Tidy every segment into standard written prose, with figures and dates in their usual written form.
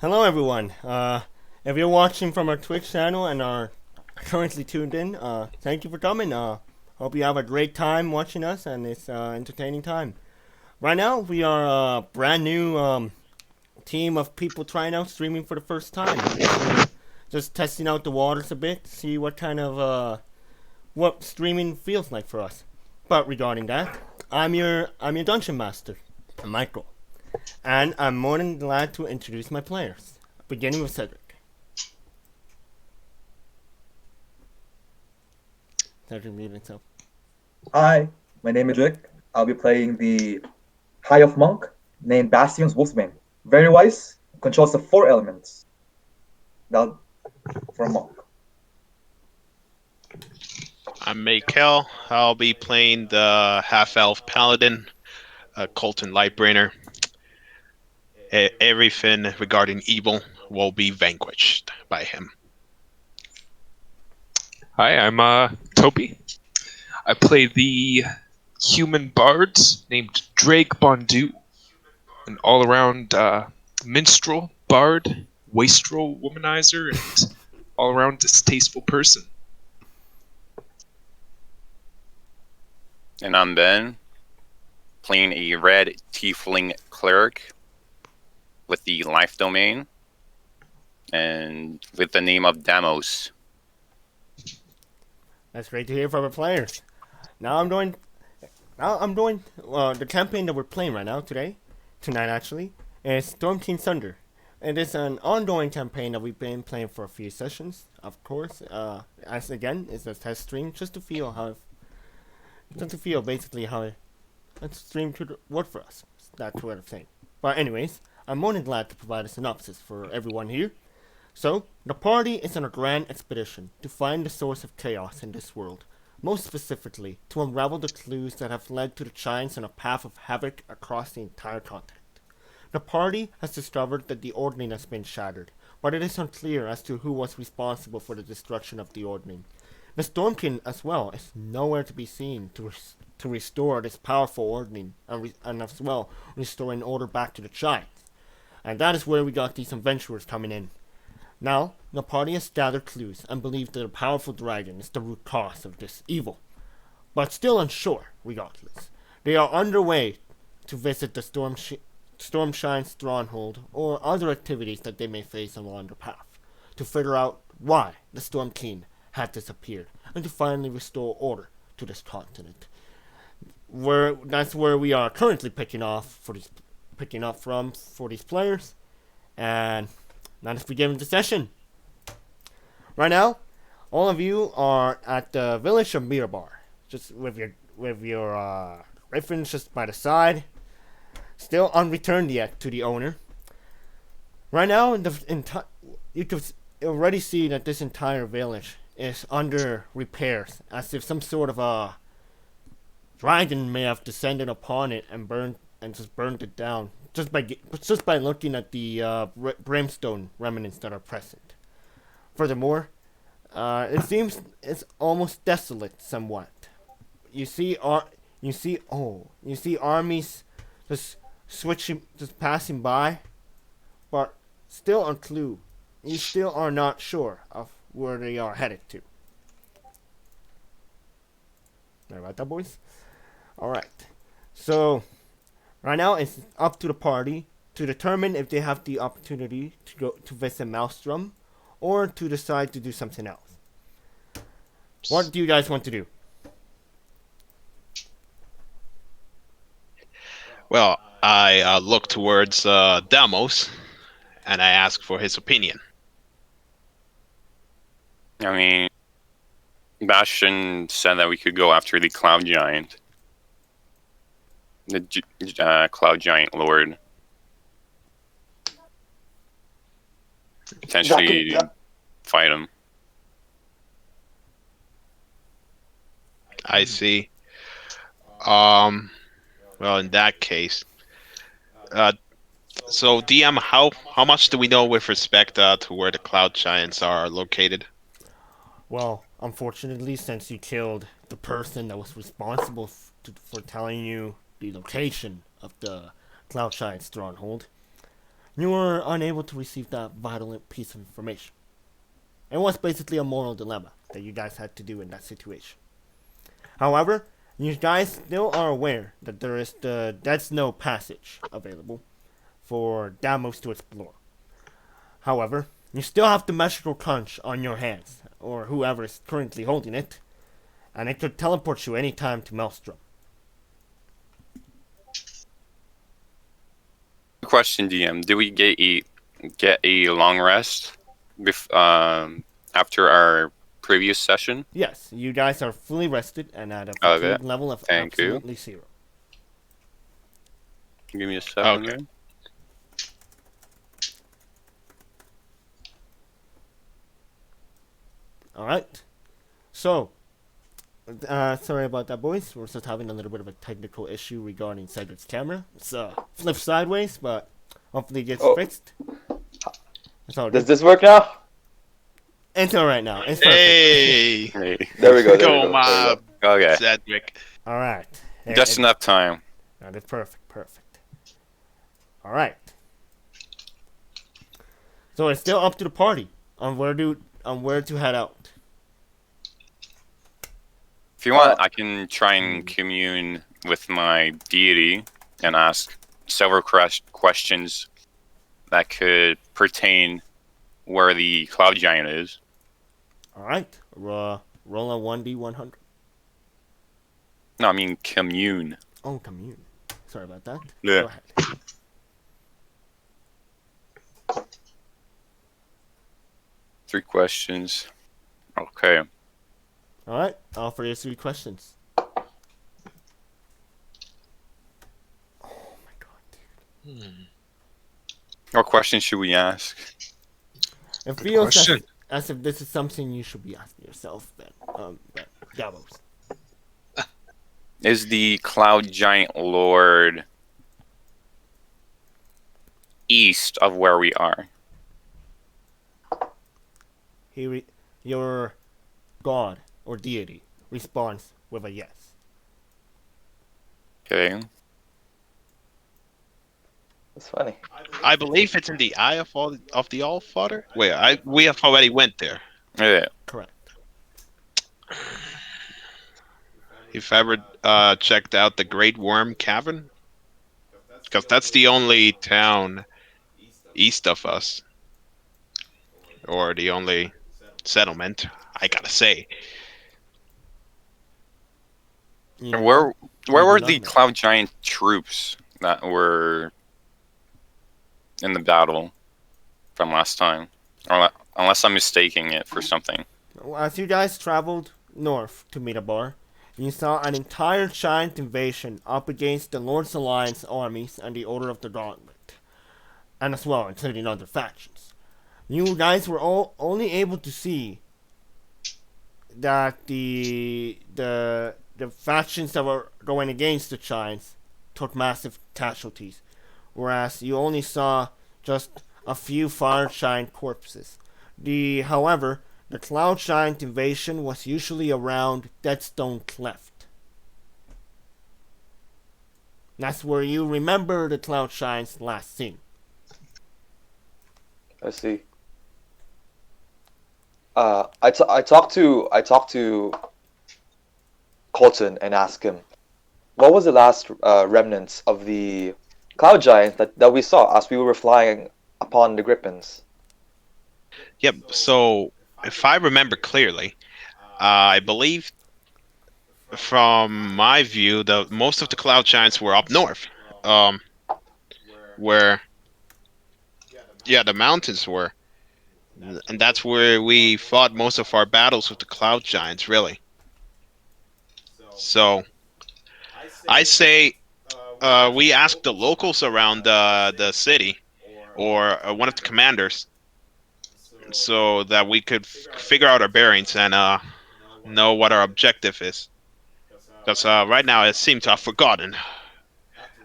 Hello, everyone. If you're watching from our Twitch channel and are currently tuned in, thank you for coming. Hope you have a great time watching us and it's entertaining time. Right now, we are a brand new team of people trying out streaming for the first time. We're just testing out the waters a bit, see what kind of what streaming feels like for us. But regarding that, I'm your dungeon master, Michael. And I'm more than glad to introduce my players, beginning with Cedric. Cedric muted himself. Hi, my name is Rick. I'll be playing the High of Monk named Bastion's Wolfsbane. Very wise, controls the four elements. That for a monk. I'm Maykel. I'll be playing the half-elf paladin, Colton Lightbringer. Everything regarding evil will be vanquished by him. Hi, I'm Toby. I play the human bard named Drake Bondu, an all-around minstrel, bard, wastrel womanizer, and all-around distasteful person. And I'm Ben, playing a red tiefling cleric with the life domain and with the name of Damos. That's great to hear from our players. Now I'm doing the campaign that we're playing right now tonight actually, is Storm King Thunder. It is an ongoing campaign that we've been playing for a few sessions, of course. As again, it's a test stream just to feel basically how a stream could work for us. That sort of thing. But anyways, I'm more than glad to provide a synopsis for everyone here. So, the party is on a grand expedition to find the source of chaos in this world, most specifically to unravel the clues that have led to the giants on a path of havoc across the entire continent. The party has discovered that the Ordning has been shattered, but it is unclear as to who was responsible for the destruction of the Ordning. The Storm King, as well, is nowhere to be seen to restore this powerful Ordning and as well restoring order back to the giants. And that is where we got these adventurers coming in. Now, the party has gathered clues and believes that a powerful dragon is the root cause of this evil. But still unsure, regardless. They are underway to visit the Stormshine stronghold or other activities that they may face along the path, to figure out why the Storm King had disappeared, and to finally restore order to this continent. That's where we are currently picking up from for these players, and now let's begin the session. Right now, all of you are at the village of Mirabar, just with your griffins just by the side, still unreturned yet to the owner. Right now, you can already see that this entire village is under repairs, as if some sort of a dragon may have descended upon it and burned it down just by looking at the brimstone remnants that are present. Furthermore, it seems it's almost desolate somewhat. You see armies just passing by, but still unclear. You still are not sure of where they are headed to. All right, that boys. All right. So right now it's up to the party to determine if they have the opportunity to go to visit Maelstrom, or to decide to do something else. What do you guys want to do? Well, I look towards Damos, and I ask for his opinion. I mean, Bastion said that we could go after the Cloud Giant. The Cloud Giant Lord. Potentially fight him. I see. Well, in that case, so DM, how much do we know with respect to where the Cloud Giants are located? Well, unfortunately, since you killed the person that was responsible for telling you the location of the Cloud Giant stronghold, you were unable to receive that vital piece of information. It was basically a moral dilemma that you guys had to do in that situation. However, you guys still are aware that there is the Dead Snow passage available for Deimos to explore. However, you still have the magical crunch on your hands, or whoever is currently holding it, and it could teleport you anytime to Maelstrom. Question, DM. Do we get a long rest after our previous session? Yes, you guys are fully rested and at a Okay. fatigue level of Thank you. absolutely zero. Give me a second. Okay. there. Alright. So, sorry about that, boys. We're just having a little bit of a technical issue regarding Cedric's camera. It's flipped sideways, but hopefully it gets Oh. fixed. That's all Does good. this work now? It's alright now. It's perfect. Hey, Hey. There we go. There we go, go. There we mob, go. Okay. Cedric. Alright. Just enough time. That's perfect. Perfect. Alright. So it's still up to the party on where to head out. If you want, I can try and commune with my deity and ask several questions that could pertain where the cloud giant is. Alright. Roll a 1d100. No, I mean commune. Oh, commune. Sorry about that. Yeah. Go ahead. Three questions. Okay. Alright, I'll offer you 3 questions. Oh my god. What questions should we ask? It feels question. as if this is something you should be asking yourself then. Davos. Is the cloud giant lord east of where we are? Your god or deity responds with a yes. Okay. That's funny. I believe it's in the Eye of the All Father. Wait, we have already went there. Yeah. Correct. If ever checked out the Great Worm Cavern, because that's the only town east of us, or the only settlement. I gotta say. You know, Where do were not the know. cloud giant troops that were in the battle from last time? Unless I'm mistaking it for something. As you guys traveled north to Mirabar, you saw an entire giant invasion up against the Lord's Alliance armies and the Order of the Gauntlet, and as well including other factions. You guys were all only able to see that the factions that were going against the giants took massive casualties, whereas you only saw just a few fire giant corpses. However, the cloud giant invasion was usually around Deadstone Cleft. That's where you remember the cloud giants last seen. I see. I talked to Colton and asked him, what was the last remnants of the cloud giants that we saw as we were flying upon the Griffins? Yep. So, if I remember clearly, I believe, from my view, most of the cloud giants were up north, where the mountains were, and that's where we fought most of our battles with the cloud giants. Really. So, I say we ask the locals around the city, or one of the commanders, so that we could figure out our bearings and know what our objective is. Because right now I seem to have forgotten.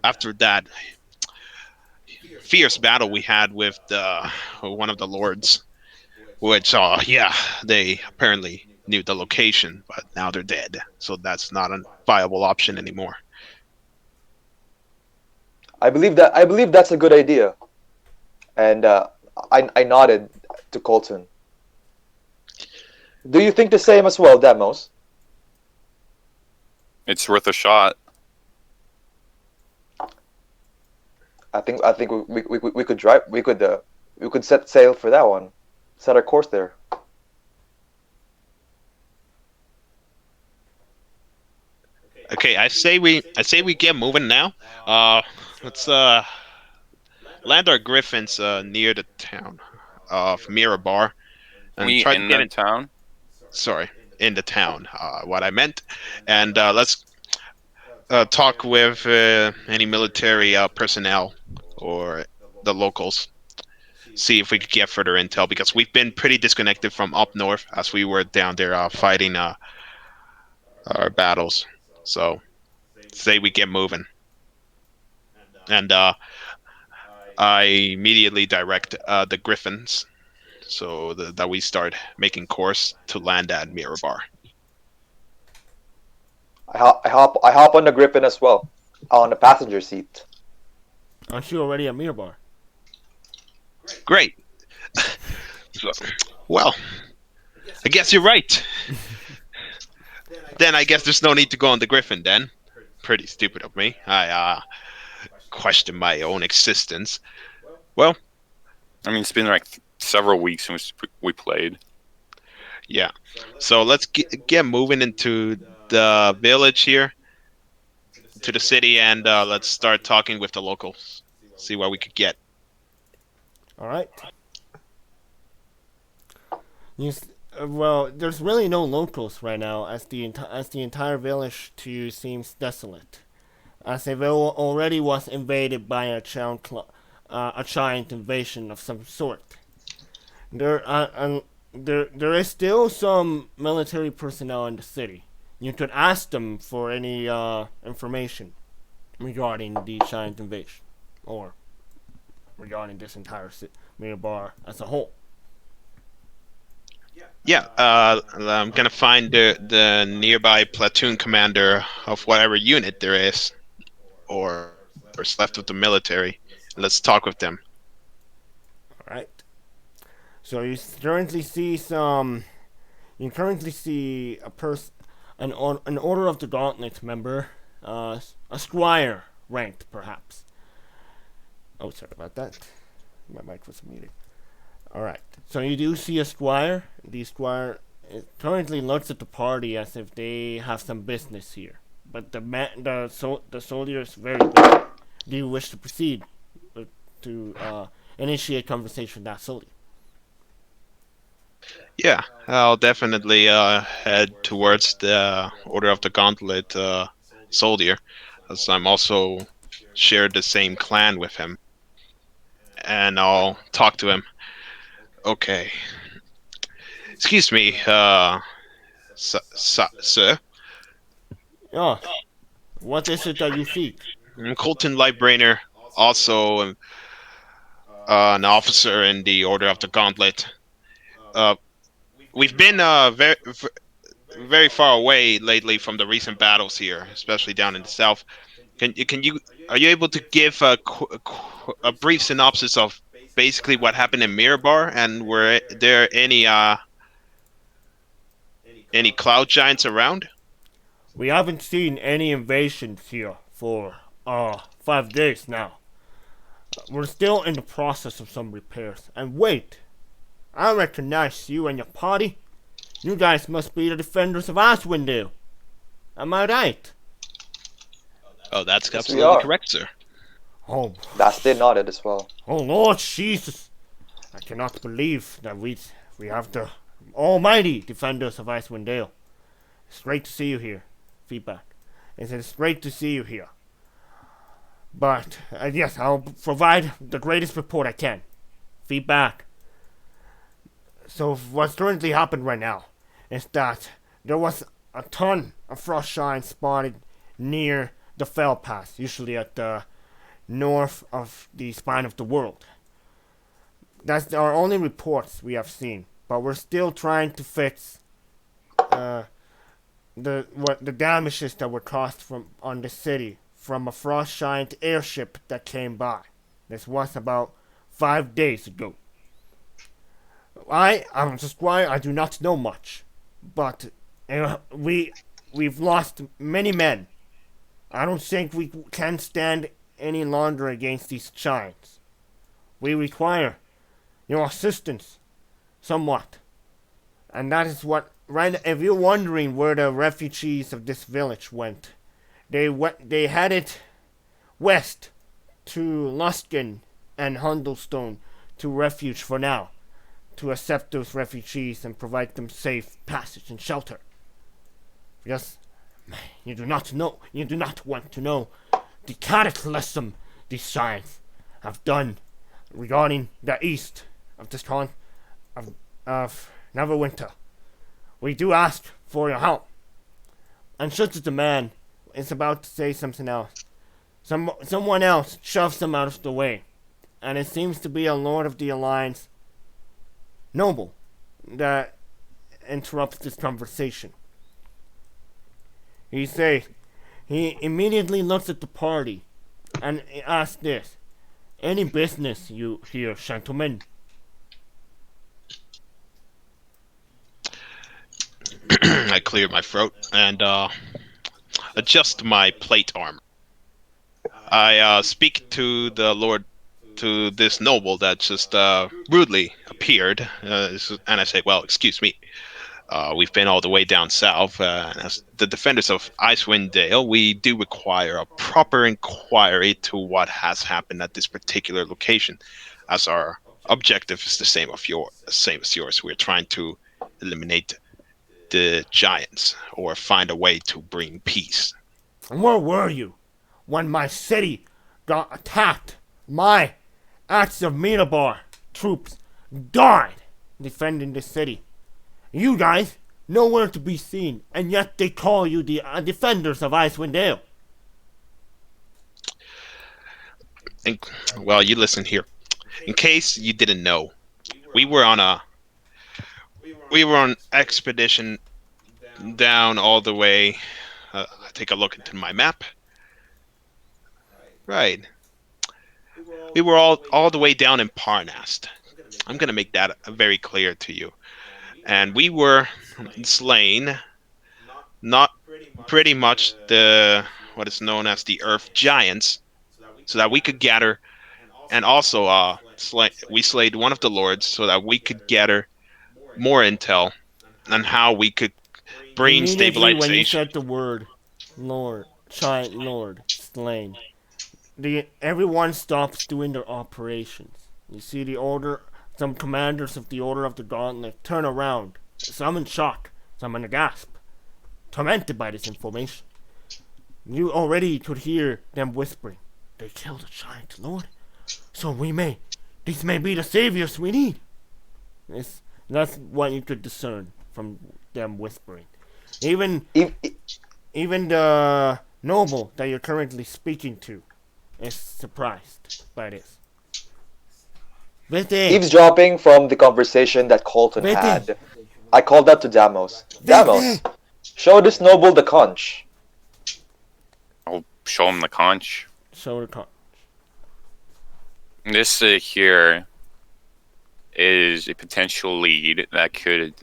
After that fierce battle we had with one of the lords, which they apparently knew the location, but now they're dead, so that's not a viable option anymore. I believe that's a good idea. And I nodded to Colton. Do you think the same as well, Demos? It's worth a shot. I think we could drive. We could set sail for that one. Set our course there. Okay, I say we get moving now. Let's land our griffins near the town of Mirabar and We try to in get the in. town. Sorry, in the town. What I meant, and let's talk with any military personnel or the locals. See if we could get further intel because we've been pretty disconnected from up north as we were down there fighting our battles. So say we get moving, and I immediately direct the griffins so that we start making course to land at Mirabar. I hop on the Griffin as well, on the passenger seat. Aren't you already at Mirabar? Great. So, well, I guess you're right. Then I guess there's no need to go on the Griffin then. Pretty stupid of me. I question my own existence. Well, I mean, it's been like several weeks since we played. yeah. So let's get moving into the village here, to the city, and let's start talking with the locals. See what we could get. All right. Well, there's really no locals right now, as the entire village to you seems desolate, as if it already was invaded by a giant invasion of some sort. There is still some military personnel in the city. You could ask them for any information regarding the giant invasion, or regarding this entire Mirabar as a whole. Yeah, I'm gonna find the nearby platoon commander of whatever unit there is, or left of the military. Let's talk with them. All right. So you currently see some. You currently see an Order of the Gauntlet member, a squire ranked perhaps. Oh, sorry about that. My mic was muted. Alright, so you do see a squire. The squire currently looks at the party as if they have some business here. But the soldier is very busy. Do you wish to proceed to initiate conversation with that soldier? Yeah, I'll definitely head towards the Order of the Gauntlet soldier, as I'm also shared the same clan with him. And I'll talk to him. Okay. Excuse me, sir. Oh, what is it that you seek? I'm Colton Lightbrainer, also an officer in the Order of the Gauntlet. We've been very far away lately from the recent battles here, especially down in the south. Are you able to give a brief synopsis of basically what happened in Mirabar, and were there any cloud giants around? We haven't seen any invasions here for 5 days now. We're still in the process of some repairs. And wait, I recognize you and your party. You guys must be the defenders of Icewind. Am I right? Oh, that's Yes, we absolutely are. correct, sir. Oh, Bastard nodded as well. oh Lord Jesus! I cannot believe that we have the almighty defenders of Icewind Dale. It's great to see you here. Feedback. It's great to see you here. But yes, I'll provide the greatest report I can. Feedback. So what's currently happened right now is that there was a ton of frost shine spotted near the Fell Pass, usually at the north of the spine of the world. That's our only reports we have seen, but we're still trying to fix the damages that were caused on the city from a frost giant airship that came by. This was about 5 days ago. I'm just why I do not know much, but we've lost many men. I don't think we can stand any longer against these giants. We require your assistance, somewhat, and that is what. Right, if you're wondering where the refugees of this village went, they headed west to Luskin and Hundlestone to refuge for now, to accept those refugees and provide them safe passage and shelter. Because you do not want to know the cataclysm these giants have done regarding the east of this of Neverwinter. We do ask for your help. And just as the man is about to say something else, someone else shoves them out of the way, and it seems to be a Lord of the Alliance noble that interrupts this conversation. He immediately looks at the party and asks this: "Any business you here, gentlemen?" I clear my throat and adjust my plate armor. I speak to this noble that just rudely appeared, and I say, "Well, excuse me. We've been all the way down south. As the defenders of Icewind Dale, we do require a proper inquiry to what has happened at this particular location, as our objective is the same as yours. We're trying to eliminate the giants, or find a way to bring peace." And where were you when my city got attacked? My Axe of Mirabar troops died defending the city. You guys, nowhere to be seen, and yet they call you the defenders of Icewind Dale. Well, you listen here. In case you didn't know, we were on expedition down all the way. Take a look into my map. Right. We were all the way down in Parnast. I'm gonna make that very clear to you. And we were slain, not pretty much what is known as the Earth Giants, so that we could gather, and also we slayed one of the lords so that we could gather more intel on how we could bring stabilization. When you said the word Lord, giant Lord, slain, everyone stops doing their operations. You see some commanders of the Order of the Gauntlet turn around, some in shock, some in a gasp, tormented by this information. You already could hear them whispering, "They killed a giant Lord, so these may be the saviors we need." That's what you could discern from them whispering. Even the noble that you're currently speaking to is surprised by this. Eavesdropping from the conversation that Colton had, I called out to Damos. Damos, show this noble the conch. I'll show him the conch. Show the conch. This here is a potential lead that could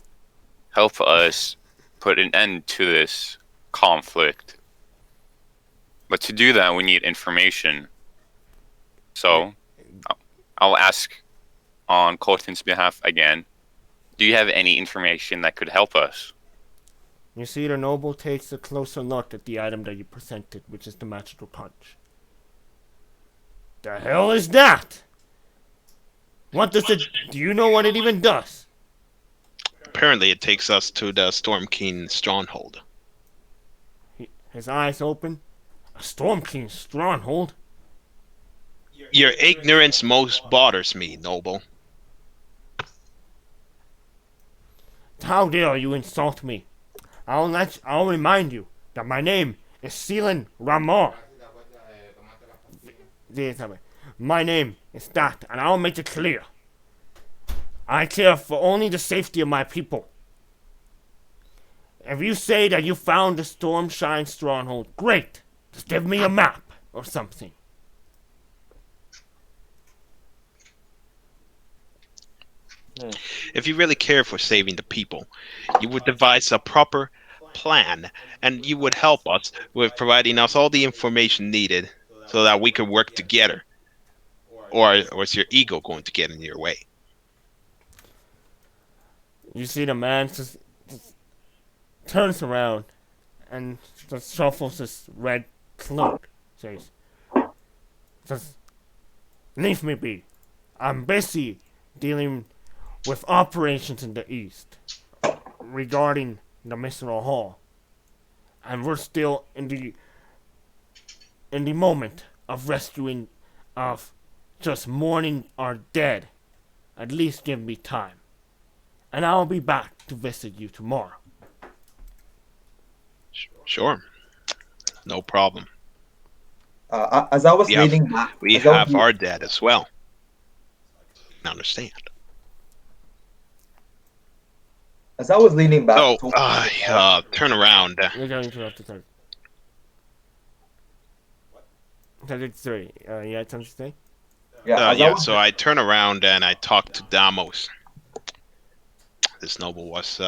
help us put an end to this conflict. But to do that, we need information. So, I'll ask on Colton's behalf again. Do you have any information that could help us? You see, the noble takes a closer look at the item that you presented, which is the magical conch. The hell is that? What does it... Do you know what it even does? Apparently it takes us to the Storm King stronghold. His eyes open. A Storm King stronghold? Your ignorance most bothers me, noble. How dare you insult me? I'll remind you that my name is Seelan Ramor. My name is that, and I'll make it clear. I care for only the safety of my people. If you say that you found the Stormshine stronghold, great. Just give me a map or something. Hmm. If you really care for saving the people, you would devise a proper plan, and you would help us with providing us all the information needed so that we could work together. Or is your ego going to get in your way? You see the man just turns around and just shuffles his red cloak. Says, just leave me be. I'm busy dealing with operations in the east regarding the Missional Hall, and we're still in the moment of rescuing, of just mourning our dead. At least give me time, and I'll be back to visit you tomorrow. Sure, no problem. As I was We have leaning back, we as I was have our dead as well. I understand. as I was leaning back So, towards the wall, turn around. You're going to have to turn. Sorry, you had something to say? yeah, as I Yeah, was so I turn around and I talk to Damos. This noble was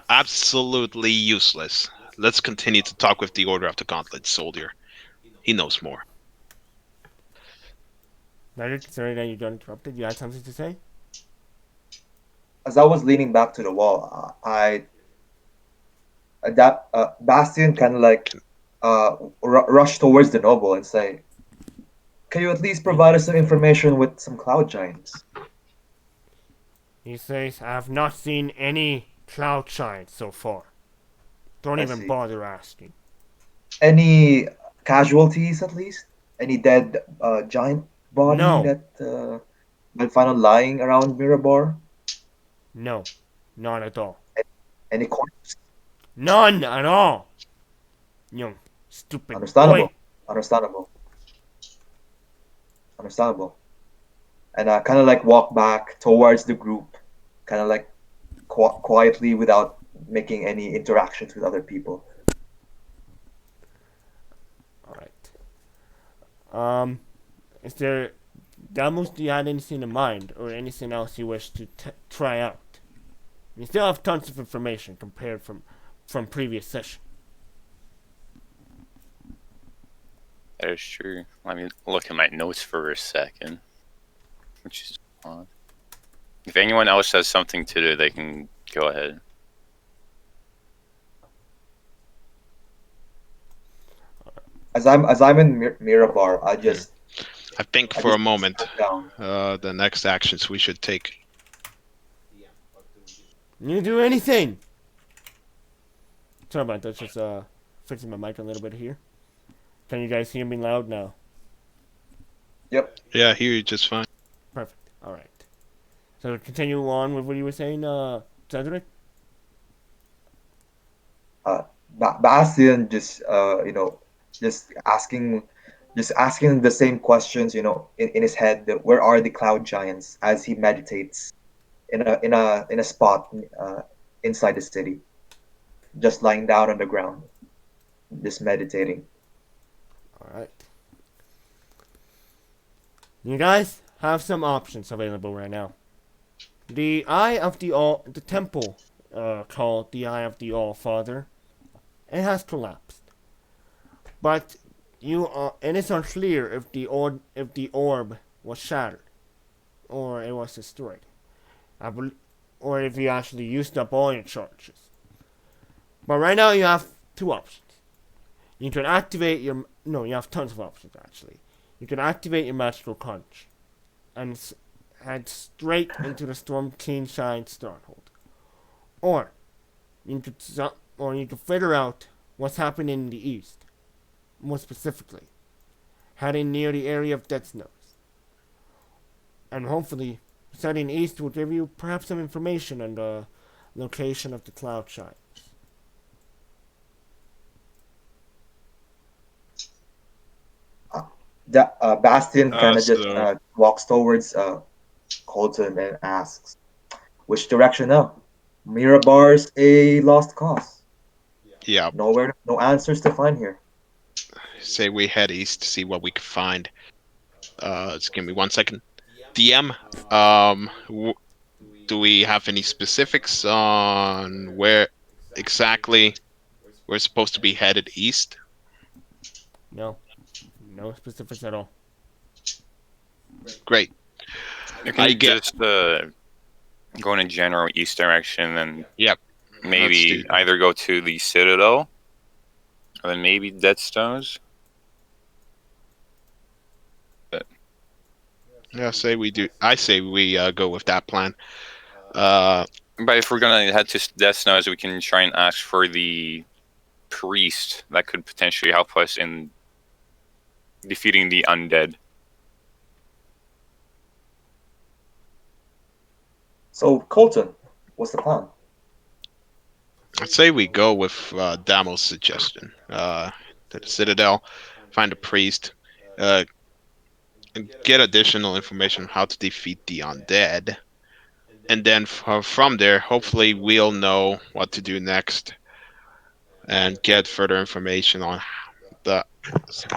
absolutely useless. Let's continue to talk with the Order of the Gauntlet soldier. He knows more. Sorry that you got interrupted. You had something to say? as I was leaning back to the wall, that Bastion kind of like rush towards the noble and say, "Can you at least provide us some information with some cloud giants?" He says, I have not seen any cloud giants so far. Don't I even see. bother asking. Any casualties, at least? Any dead giant body No. that might find lying around Mirabar? No, none at all. Any corpse? None at all. Young, stupid Understandable. boy. Understandable. Understandable. And I kind of like walk back towards the group, kind of like quietly without making any interactions with other people. Alright. Is there, Damus, do you have anything in mind or anything else you wish to try out? You still have tons of information compared from previous session. That is true. Let me look at my notes for a second. Which is odd. If anyone else has something to do, they can go ahead. As I'm in Mirabar, I just I think I for a just moment, sit down. the next actions we should take. You do anything? Sorry about that, just fixing my mic a little bit here. Can you guys hear me loud now? Yep. Yeah, I hear you just fine. Perfect. Alright. So continue on with what you were saying, Cedric? Bastion just just asking the same questions, in his head. Where are the cloud giants as he meditates in a spot inside the city, just lying down on the ground, just meditating. Alright. You guys have some options available right now. The Eye of the temple, called the Eye of the All-Father, it has collapsed. But and it's unclear if the orb was shattered, or it was destroyed. Or if you actually used up all your charges. But right now you have two options. You can activate your... No, you have tons of options, actually. You can activate your magical punch and head straight into the Storm King Shine stronghold. Or you could figure out what's happening in the east. More specifically, heading near the area of Death Snows. And hopefully, setting east will give you perhaps some information on the location of the cloud giants. Bastion kind of just So walks towards Colton and asks, "Which direction now? Mirabar's a lost cause. yeah, No answers to find here." say we head east to see what we can find. Just give me 1 second. DM, do we have any specifics on where exactly we're supposed to be headed east? No, no specifics at all. Great. You I can get- just go in a general east direction and Yep. maybe do that. either go to the Citadel or then maybe Deadstones. Yeah, I say we go with that plan. But if we're gonna head to Deadstones, we can try and ask for the priest that could potentially help us in defeating the undead. So, Colton, what's the plan? I'd say we go with Damo's suggestion. To the Citadel, find a priest, and get additional information on how to defeat the undead. And then from there, hopefully we'll know what to do next and get further information on the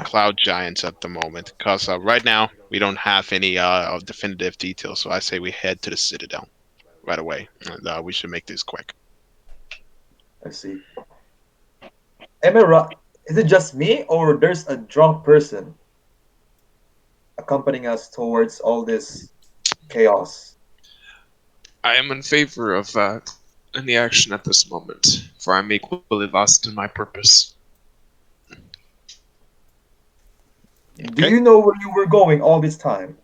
cloud giants at the moment. Because right now, we don't have any definitive details. So I say we head to the Citadel right away. And we should make this quick. I see. Am I right? Is it just me, or there's a drunk person accompanying us towards all this chaos? I am in favor of any action at this moment, for I am equally lost in my purpose. Do you know where you were going all this time?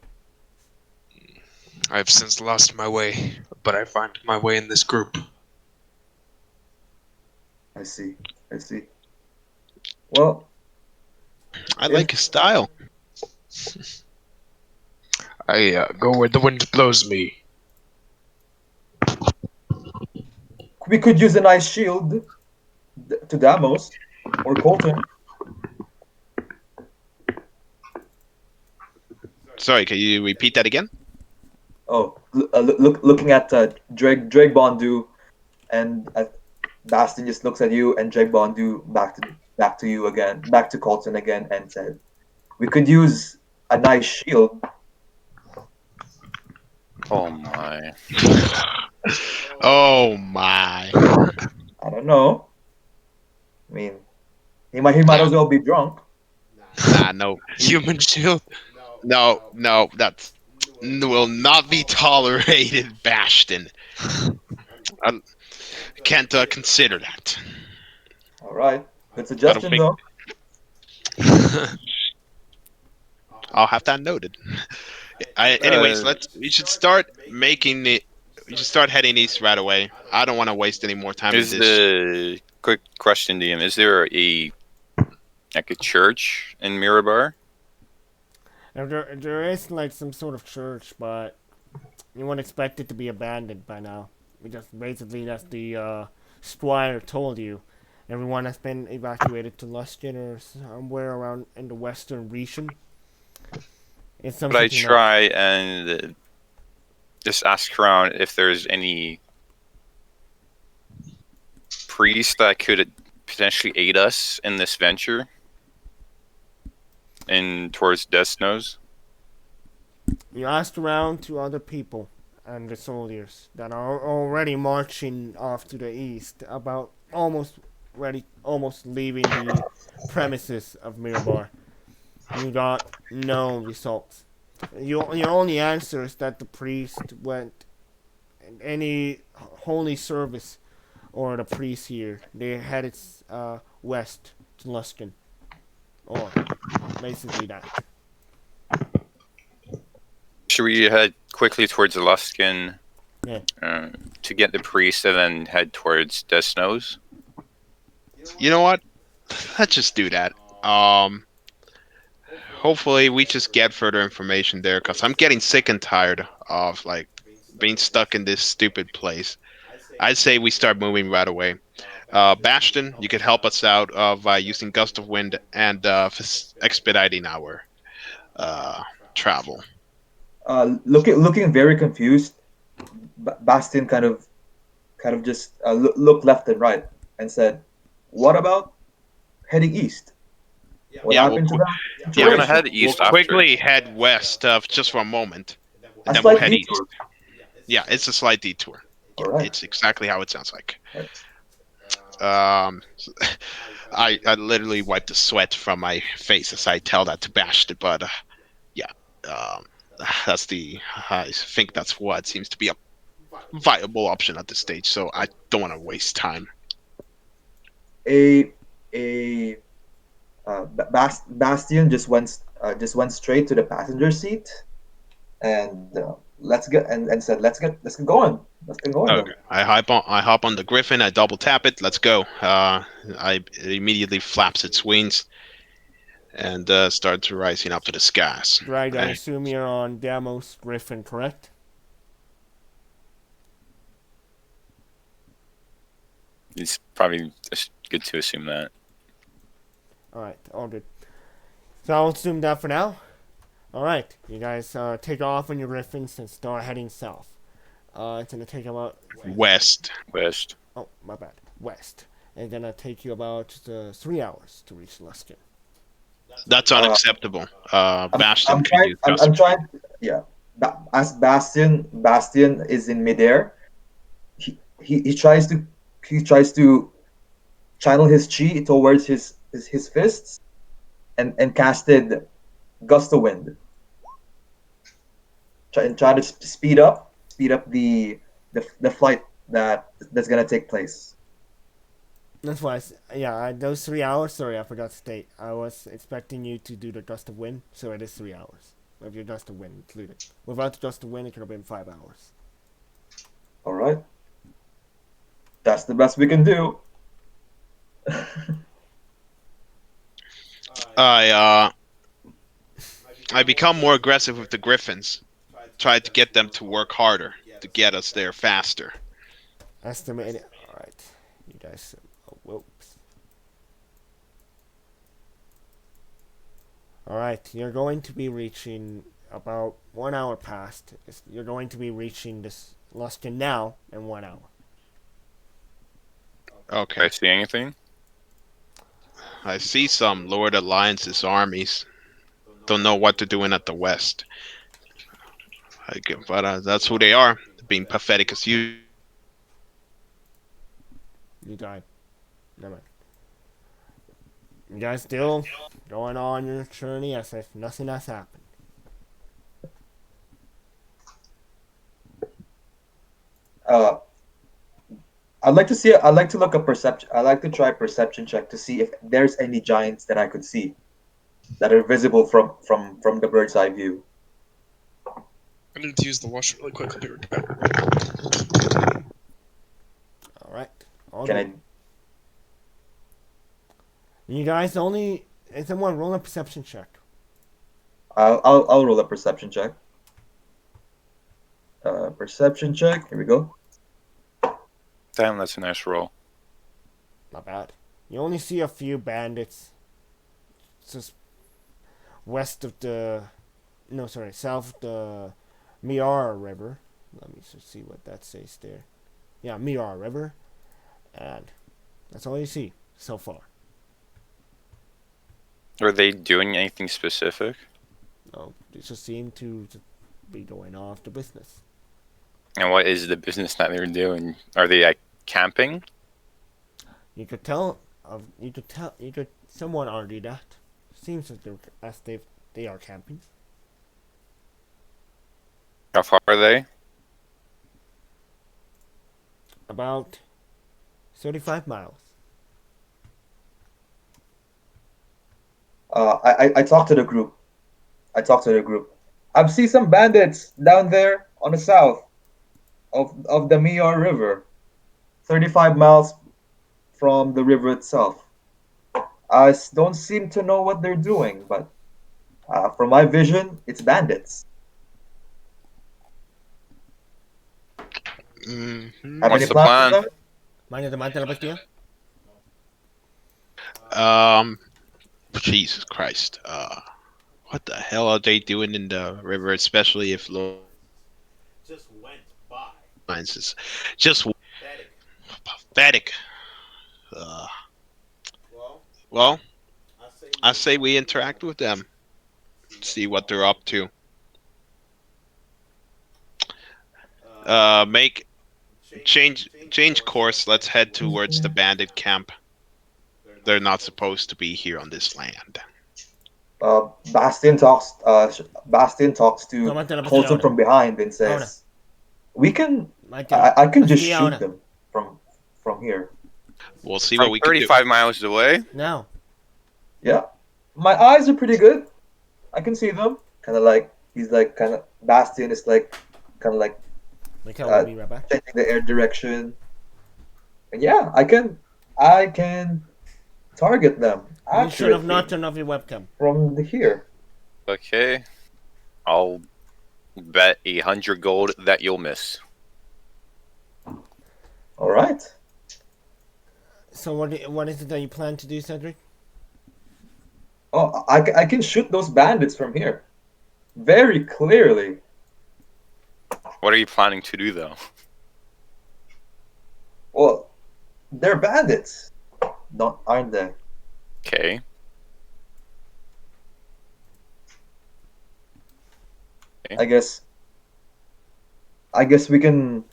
I have since lost my way, but I find my way in this group. I see. I see. Well, I like his style. I go where the wind blows me. we could use a nice shield to Damos or Colton. Sorry, can you repeat that again? Oh, looking at Drake Bondu, and Bastin just looks at you, and Drake Bondu back to you again, back to Colton again, and said, "We could use a nice shield." Oh my. Oh my. I don't know. I mean, he might as well be drunk. Nah, no. Human shield. No, that will not be tolerated, Bastion. I can't consider that. All right, good suggestion think- though. I'll have that noted. Anyways, we should start making it. We should start heading east right away. I don't want to waste any more time. Is the quick question, DM? Is there a church in Mirabar? There is like some sort of church, but you wouldn't expect it to be abandoned by now. We just basically, that's the squire told you. Everyone has been evacuated to Luskin or somewhere around in the western region. It's But I something that- try and just ask around if there's any priest that could potentially aid us in this venture and towards Deathsnows. You asked around to other people and the soldiers that are already marching off to the east, about almost leaving the premises of Mirabar. You got no results. Your only answer is that the priest went in any holy service, or the priest here, they headed west to Luskin. Or basically that. Should we head quickly towards Luskin Yeah. to get the priest and then head towards Deathsnows? You know what? Let's just do that. Hopefully we just get further information there, because I'm getting sick and tired of like being stuck in this stupid place. I'd say we start moving right away. Bastion, you could help us out by using Gust of Wind and expediting our travel. Looking very confused, Bastin kind of just looked left and right and said, "What about heading east? What Yeah, happened we'll- to that? We're gonna head east We'll after. quickly head west just for a moment, and A then we'll slight head east. detour. Yeah, it's a slight detour. All right. It's exactly how it sounds like. Right. Um, I literally wiped the sweat from my face as I tell that to Bastion, but yeah, um, that's the I think that's what seems to be a viable option at this stage. So I don't want to waste time. A a Bastion just went straight to the passenger seat and let's get going. Let's get going Okay, then. I hop on the Griffin. I double tap it. Let's go. It immediately flaps its wings and starts rising up to the skies. Greg, I Okay. assume you're on Deimos Griffin, correct? It's probably good to assume that. Alright, all good. So I'll assume that for now. Alright, you guys take off on your Griffins and start heading south. It's gonna take about West. West. oh my bad, west. It's gonna take you about 3 hours to reach Luskin. That's unacceptable. Bastion, I'm can trying. you I'm trying. Yeah. As Bastion is in midair, he tries to channel his chi towards his fists and casted gust of wind. Try to speed up the flight that's gonna take place. That's why, those 3 hours, sorry, I forgot to state. I was expecting you to do the gust of wind, so it is 3 hours. With your gust of wind included. Without the gust of wind, it could have been 5 hours. All right. That's the best we can do. I become more aggressive with the Griffins. Try to get them to work harder to get us there faster. Estimated. Alright. You guys. Oh, whoops. Alright, you're going to be reaching about 1 hour past. You're going to be reaching this Luskin now in 1 hour. Do I Okay. see anything? I see some Lord Alliance's armies. Don't know what they're doing at the west. But that's who they are. Being pathetic as you. You died. Never mind. You guys still going on your journey as if nothing has happened. Uh, I'd like to see. I'd like to look up perception. I'd like to try perception check to see if there's any giants that I could see that are visible from the bird's eye view. I need to use the washroom really quick. I'll be right back. Alright. All Can good. You guys only. Someone roll a perception check. I'll roll a perception check. Perception check. Here we go. Damn, that's a nice roll. Not bad. You only see a few bandits just west of the. No, sorry, south of the Miara River. Let me just see what that says there. Yeah, Miara River. And that's all you see so far. Are they doing anything specific? No, they just seem to be going off the business. And what is the business that they're doing? Are they like camping? You could tell. You could. Someone argue that. Seems as they are camping. How far are they? About 35 miles. I talked to the group. I've seen some bandits down there on the south of the Miar River, 35 miles from the river itself. I don't seem to know what they're doing, but from my vision, it's bandits. Mhm. Have What's any the plans plan? with that? Mind the man bestia? Jesus Christ. What the hell are they doing in the river, especially if Lord Just went by. Alliance is just pathetic. Uh, well, I say we interact with them, see what they're up to. Make change course. Let's head towards the bandit camp. They're not supposed to be here on this land. Bastion talks. Bastion talks to Tama, tama, Colton tama. from behind and says, "We can. I can just shoot Fiona. them from here. We'll see what From we can do. 35 miles away? Now. Yeah, my eyes are pretty good. I can see them. Kind of like he's like kind of Bastion is like kind of like Like how we'll be right back. changing the air direction. And yeah, I can target them You should have accurately not turned off your webcam. from here. Okay. I'll bet 100 gold that you'll miss. All right. So what is it that you plan to do, Cedric? Oh, I can shoot those bandits from here, very clearly. What are you planning to do, though? Well, they're bandits, aren't they? Okay. I guess we can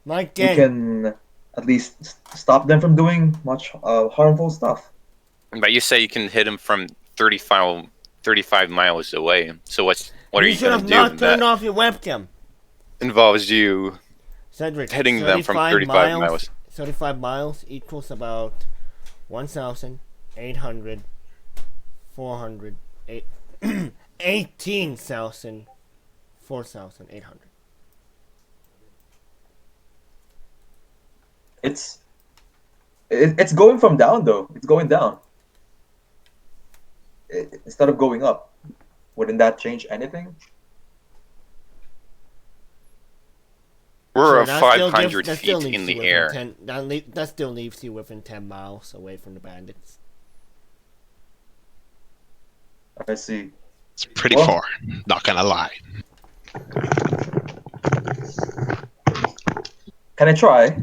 Like we can at least stop them from doing much harmful stuff. But you say you can hit him from 35 miles away. So what are you should going have to not do turned that off your webcam. involves you Cedric, hitting them from 35 miles? 35 miles equals about 1,800, 400, 18,000, 4,800. It's going from down though. It's going down. Instead of going up. Wouldn't that change anything? We're So that 500 that still feet leaves in you the within air. 10 that still leaves you within 10 miles away from the bandits. I see. It's pretty Well- far. Not gonna lie. Can I try?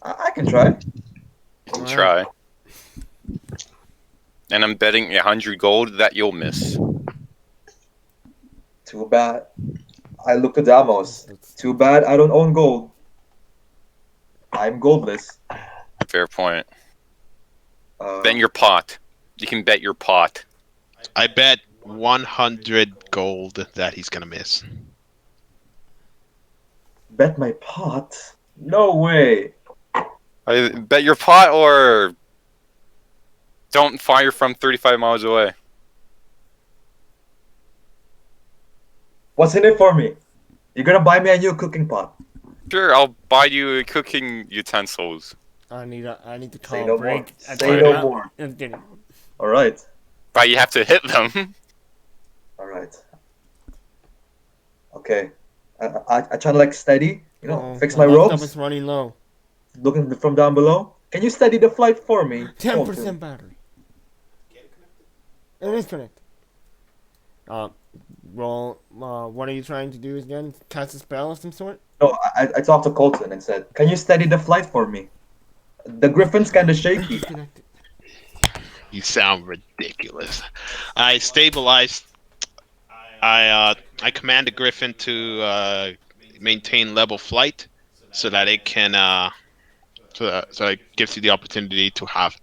I can try. You can Wow. try. And I'm betting 100 gold that you'll miss. Too bad. I look to Damos. That's- Too bad I don't own gold. I'm goldless. Fair point. Uh, Bet your pot. You can bet your pot. I bet 100 gold that he's gonna miss. bet my pot? No way. Bet your pot or don't fire from 35 miles away. What's in it for me? You're gonna buy me a new cooking pot. Sure, I'll buy you cooking utensils. I need to Say call no a break. more. and Say find no out- more. and get it. All right. But you have to hit them. All right. Okay. I try to like steady, fix my laptop ropes. is running low. Looking from down below. Can you steady the flight for me? 10% battery. It is connected. Roll. What are you trying to do again? Cast a spell of some sort? No, I talked to Colton and said, "Can you steady the flight for me? The Griffin's kind of shaky." Connected. You sound ridiculous. I stabilized. I command the Griffin to maintain level flight, so that it can so it gives you the opportunity to have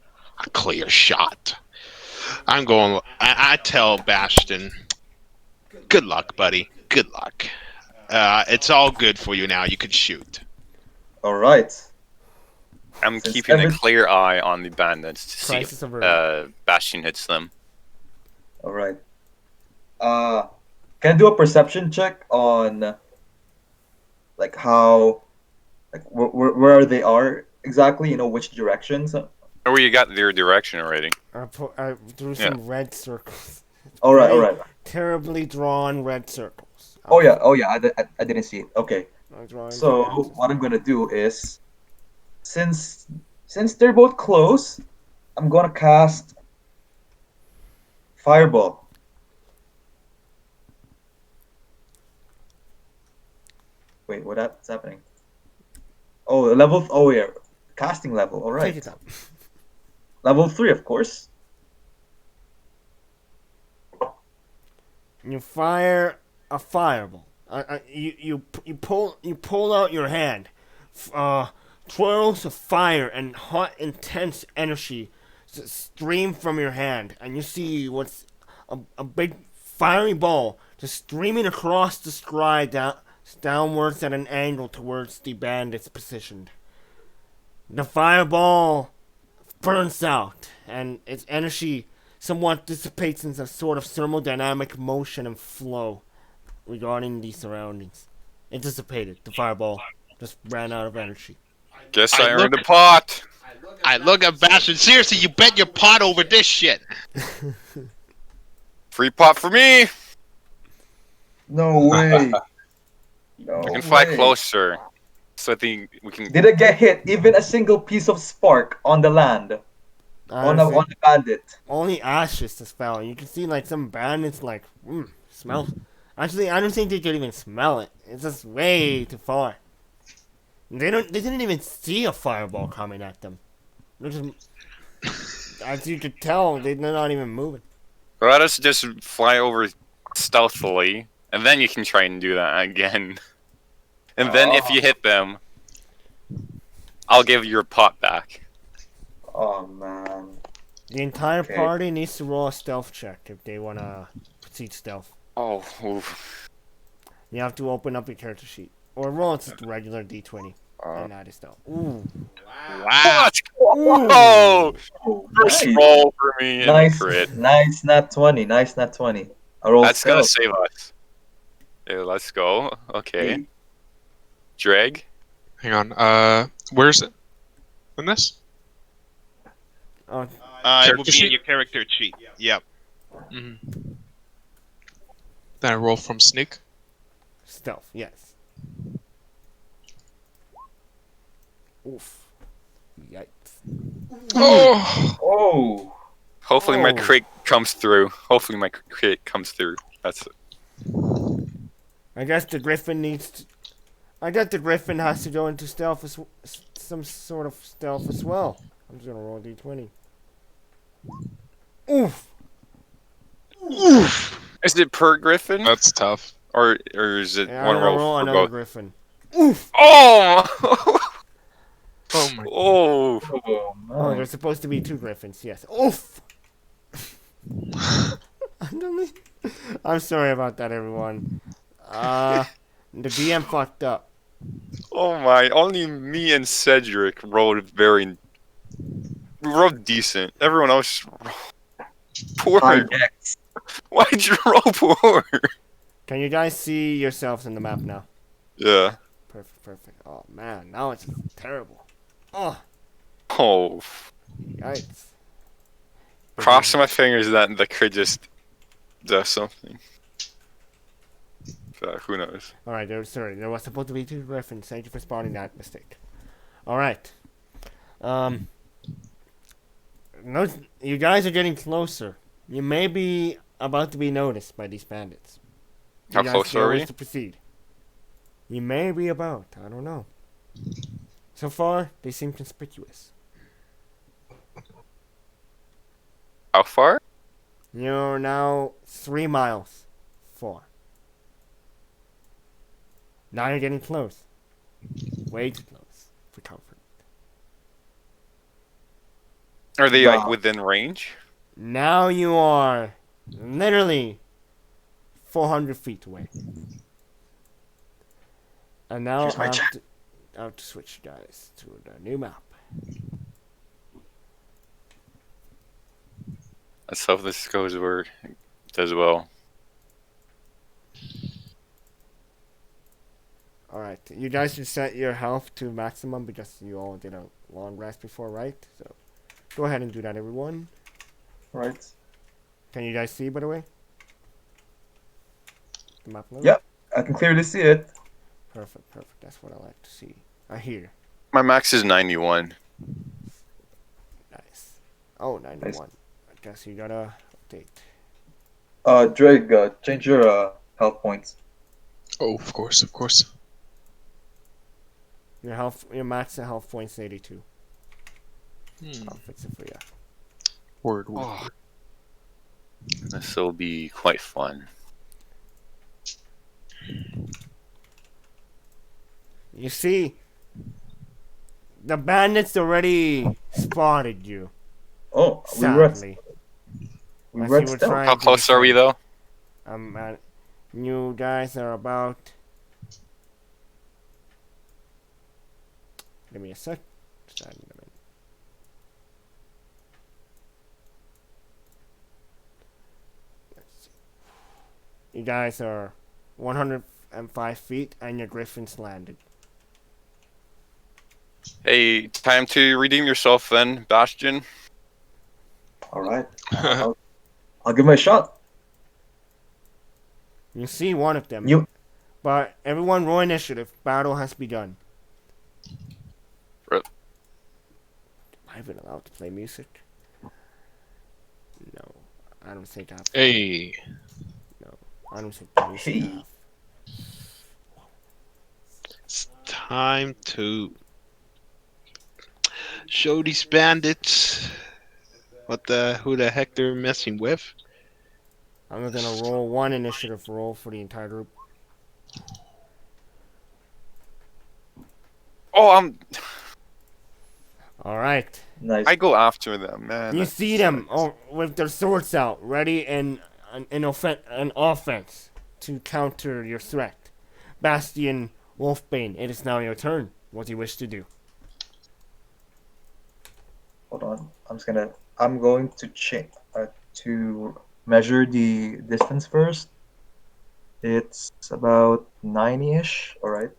a clear shot. I'm going. I tell Bastion, good luck, buddy. Good luck. It's all good for you now. You can shoot. All right. I'm Since keeping a every- clear eye on the bandits to see Crisis if averted. Bastion hits them. All right. Can I do a perception check on like how, like where they are exactly? Which directions? Oh, you got their direction already. I drew some red circles. All right. All right. Terribly drawn red circles. Oh yeah. Oh yeah. I didn't see it. Okay. I'm drawing So red what I'm gonna do is, since they're both close, I'm gonna cast Fireball. Wait, what's happening? Oh, level. Oh yeah, casting level. All Take right, it up. level 3, of course. You fire a fireball You pull out your hand. Twirls of fire and hot, intense energy stream from your hand, and you see what's a big fiery ball just streaming across the sky downwards at an angle towards the bandits positioned. The fireball burns out, and its energy somewhat dissipates into a sort of thermodynamic motion and flow regarding the surroundings. It dissipated. The fireball just ran out of energy. Guess I I look- earned a pot. I look at Bastion. Seriously, you bet your pot over this shit. Free pot for me. No way. No We can fly way. closer. So I think we can. Did it get hit? Even a single piece of spark on the land, on Honestly, the bandit. only ashes just fell. You can see like some bandits like smell. Actually, I don't think they could even smell it. It's just way too far. They didn't even see a fireball coming at them. They're just, as you could tell, they're not even moving. Let us just fly over stealthily, and then you can try and do that again. And then if you hit them, I'll give your pot back. Oh man. The entire Okay. party needs to roll a stealth check if they wanna proceed stealth. Oh, oof. You have to open up your character sheet or roll just a regular d20 Uh, and add a stealth. Ooh. Wow. Let's go! Oh, First nice. roll for me and Nice, crit. nice nat 20. Nice nat 20. I rolled That's gonna stealth. save us. Yeah, let's go. Okay. Eight. Dreg. Hang on. Where is it? In this? Oh, It will Character be sheet? in your character sheet. Yep. Mm-hmm. Then I roll from sneak. stealth, yes. Oof. Yikes. Oh! Oh. Hopefully my Oh. crit comes through. Hopefully my crit comes through. That's it. I guess the griffin needs to. I guess the griffin has to go into stealth some sort of stealth as well. I'm just gonna roll d20. Oof. Is it per griffin? That's tough. Or is it Yeah, one I'm gonna roll roll for another both? griffin. Oof. Oh! Oh my. Oh! Oh, Oh, man. there's supposed to be two griffins. Yes. Oof. I'm sorry about that, everyone. The DM fucked up. Oh my, only me and Cedric rolled decent. Everyone else poor. High dex. Why'd you roll poor? Can you guys see yourselves in the map now? Yeah. Perfect, perfect. Oh man, now it's just terrible. Oh, Oh. yikes. Crossing my fingers that the crit just does something. But who knows? Alright, there was supposed to be two griffins. Thank you for spotting that mistake. Alright. You guys are getting closer. You may be about to be noticed by these bandits. How You guys close know are ways we? to proceed. You may be about. I don't know. So far, they seem conspicuous. How far? You're now 3 miles far. Now you're getting close. Way too close for comfort. Are they like Wow. within range? Now you are literally 400 feet away. And now Here's my I have to switch you guys to the new map. Let's hope this goes where it does well. Alright, you guys should set your health to maximum because you all did a long rest before, right? So go ahead and do that, everyone. Right. Can you guys see, by the way? The map load? Yep. I can clearly see it. Perfect, perfect. That's what I like to see. I hear. My max is 91. Nice. Oh, 91. I guess you gotta update. Drake, change your health points. Oh, of course, of course. Your max health points 82. Hmm. I'll fix it for you. Word. Oh. This will be quite fun. You see, the bandits already spotted you. Oh, we were at Sadly, we as were you at were stealth. trying How to close are we defend. though? You guys are about. Give me a sec. Just adding them in. Let's see. You guys are 105 feet, and your griffins landed. Hey, time to redeem yourself then, Bastion. All right. I'll give it a shot. You see one of them. You But everyone roll initiative. Battle has begun. Right. Am I even allowed to play music? No. I don't think I have. Hey. I don't think the music I Hey. have. It's time to show these bandits who the heck they're messing with. I'm gonna roll one initiative roll for the entire group. Oh, Alright. nice. I go after them, man. You That see them sucks. with their swords out, ready in an offense to counter your threat. Bastion Wolfbane, it is now your turn. What do you wish to do? Hold on. I'm going to check to measure the distance first. It's about 90-ish. All right.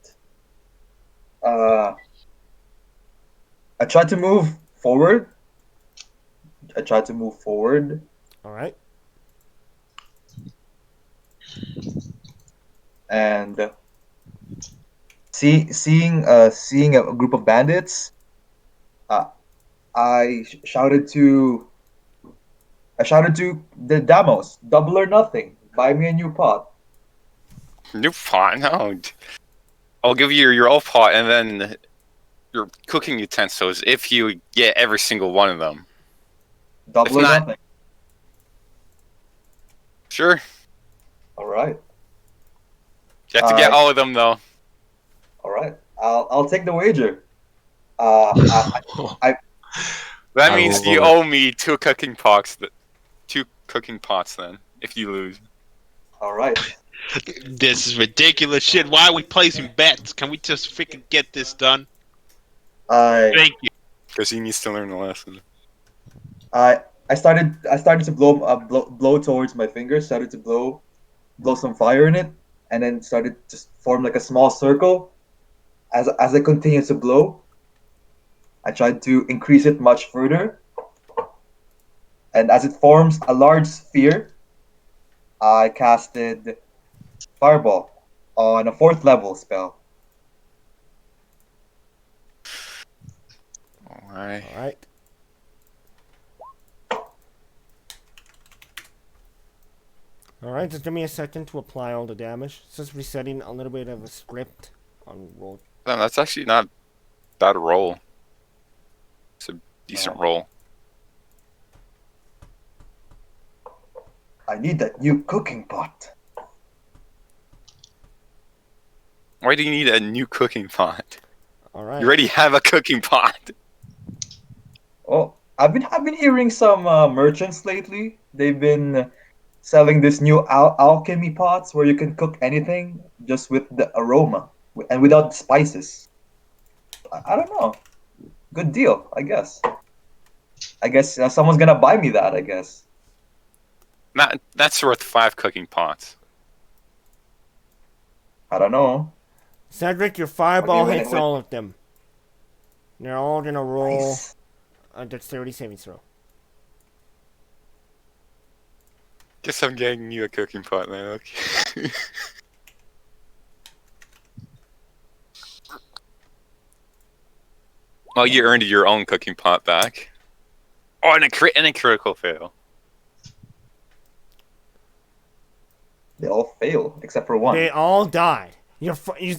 I tried to move forward. Alright. And seeing a group of bandits, I shouted to the Damos, double or nothing. Buy me a new pot. New pot? No. I'll give you your old pot and then your cooking utensils if you get every single one of them. Double If or not- nothing. Sure. All right. You have to get all of them though. All right. I'll take the wager. That I means will you roll owe me two cooking pots. Two cooking pots then, if you lose. All right. This is ridiculous shit. Why are we placing bets? Can we just freaking get this done? I Thank you. Because he needs to learn the lesson. I started to blow towards my fingers. Started to blow some fire in it, and then started to form like a small circle. As I continued to blow, I tried to increase it much further, and as it forms a large sphere, I casted Fireball on a 4th level spell. Alright. Alright. Alright, just give me a second to apply all the damage. Just resetting a little bit of a script on roll. No, that's actually not a bad roll. It's a decent roll. I need that new cooking pot. Why do you need a new cooking pot? Alright. You already have a cooking pot. Oh, I've been hearing some merchants lately. They've been selling this new alchemy pots where you can cook anything just with the aroma and without the spices. I don't know. Good deal, I guess. Someone's gonna buy me that, I guess. That's worth 5 cooking pots. I don't know. Cedric, your fireball Okay, wait, hits wait. all of them. They're all gonna roll Nice. a dexterity saving throw. Guess I'm getting you a cooking pot now. Okay. Well, you earned your own cooking pot back. Oh, and a critical fail. They all fail except for one. They all died. You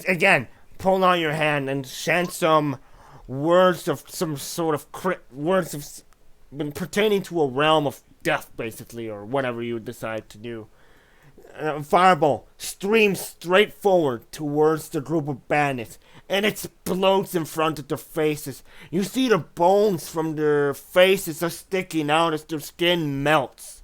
again pull out your hand and chant some words of some sort of words of pertaining to a realm of death, basically, or whatever you decide to do. Fireball streams straight forward towards the group of bandits, and it explodes in front of their faces. You see the bones from their faces are sticking out as their skin melts.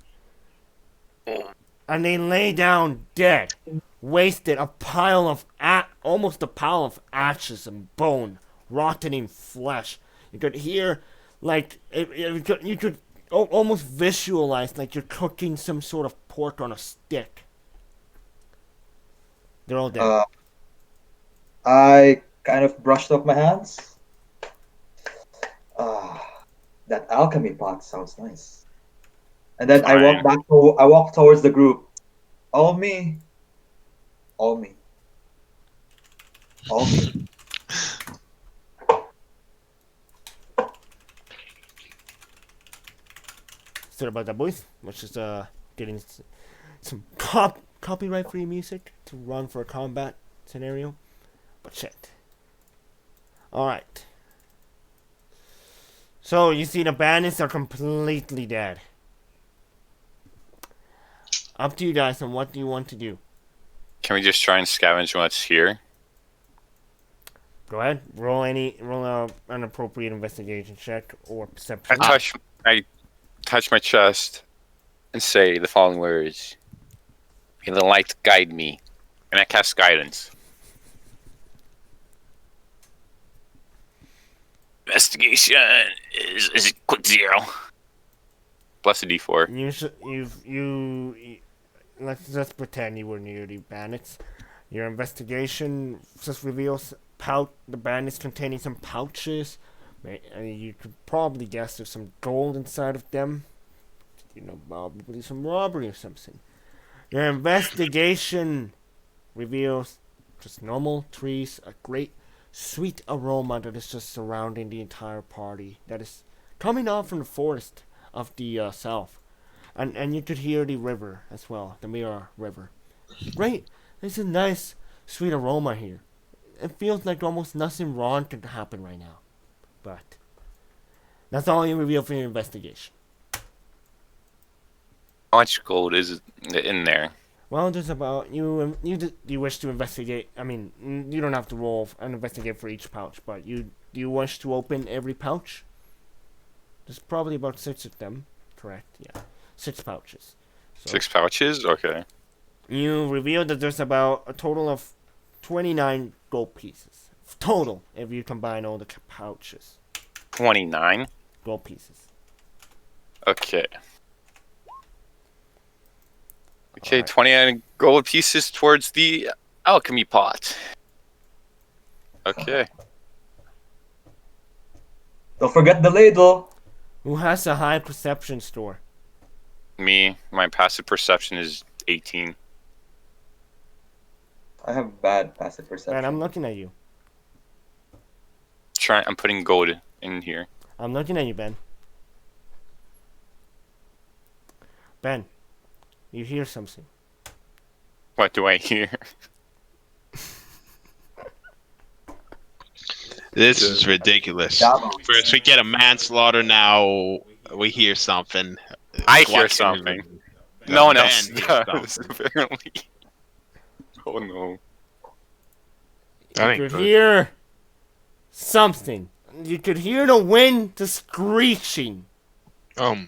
And they lay down dead, wasted, almost a pile of ashes and bone, rotting flesh. You could hear, like, you could almost visualize like you're cooking some sort of pork on a stick. They're all dead. I kind of brushed off my hands. That alchemy pot sounds nice. And then I Fine. walk towards the group. All me. All me. All me. Sorry about that, boys. Let's just getting some copyright-free music to run for a combat scenario. But shit. Alright. So, you see the bandits are completely dead. Up to you guys on what do you want to do. Can we just try and scavenge what's here? Go ahead. Roll an appropriate investigation check or perception. I touch my chest and say the following words. May the light guide me. And I cast guidance. Investigation is quick 0. Plus a d4. Let's pretend you were near the bandits. Your investigation just reveals the bandits containing some pouches. You could probably guess there's some gold inside of them. Probably some robbery or something. Your investigation reveals just normal trees, a great sweet aroma that is just surrounding the entire party. That is coming out from the forest of the south. And you could hear the river as well, the Mirror River. Great, there's a nice sweet aroma here. It feels like almost nothing wrong can happen right now. But that's all you reveal for your investigation. How much gold is in there? Well, there's about you wish to investigate. I mean, you don't have to roll and investigate for each pouch, but do you wish to open every pouch? There's probably about 6 of them. Correct? Yeah, 6 pouches. So 6 pouches? Okay. you reveal that there's about a total of 29 gold pieces. Total, if you combine all the pouches. 29? Gold pieces. Okay. Okay, Alright. 29 gold pieces towards the alchemy pot. Okay. Don't forget the ladle. Who has a high perception score? Me, my passive perception is 18. I have bad passive perception. And I'm looking at you. I'm putting gold in here. I'm looking at you, Ben. Ben, you hear something. What do I hear? This is ridiculous. Damo. First we get a manslaughter, now we hear something. I hear Watching- something. No one Ben else hears does, something. apparently. Oh no. That You ain't could good. hear something. You could hear the wind just screeching. Oh my,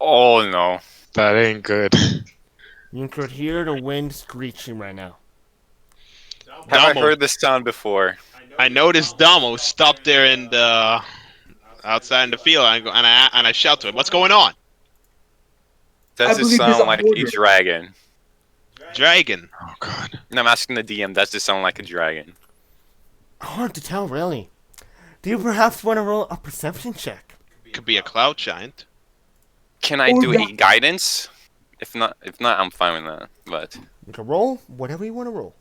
Oh no. that ain't good. You could hear the wind screeching right now. Have I Damo. heard this sound before? I noticed Damo stopped there in the outside in the field, and I shout to him, "What's going on?" Does it believe there's sound a like a border. dragon? Dragon. Oh god. And I'm asking the DM, does this sound like a dragon? Hard to tell, really. Do you perhaps want to roll a perception check? Could be a cloud giant. Can I Oh, do yeah. a guidance? If not, I'm fine with that. But You can roll whatever you want to roll.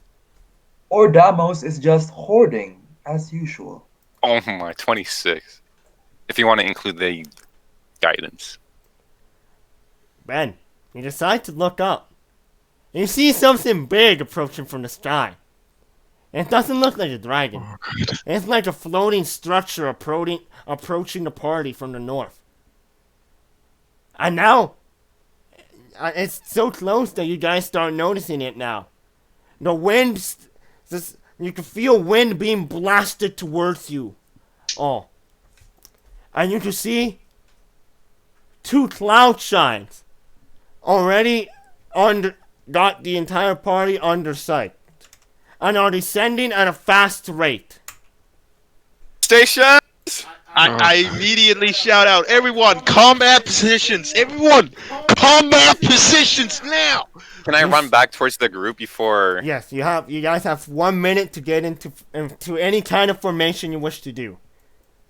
Or Damos is just hoarding, as usual. oh my, 26. If you want to include the guidance. Ben, you decide to look up. And you see something big approaching from the sky. And it doesn't look like a dragon. Oh god. It's like a floating structure approaching the party from the north. And now, it's so close that you guys start noticing it now. The wind, You can feel wind being blasted towards you. Oh. And you can see 2 cloud shines already got the entire party under sight and are descending at a fast rate. Station. I immediately shout out, everyone, combat positions! Everyone, combat positions now! Can I run back towards the group before? Yes, you guys have 1 minute to get into any kind of formation you wish to do.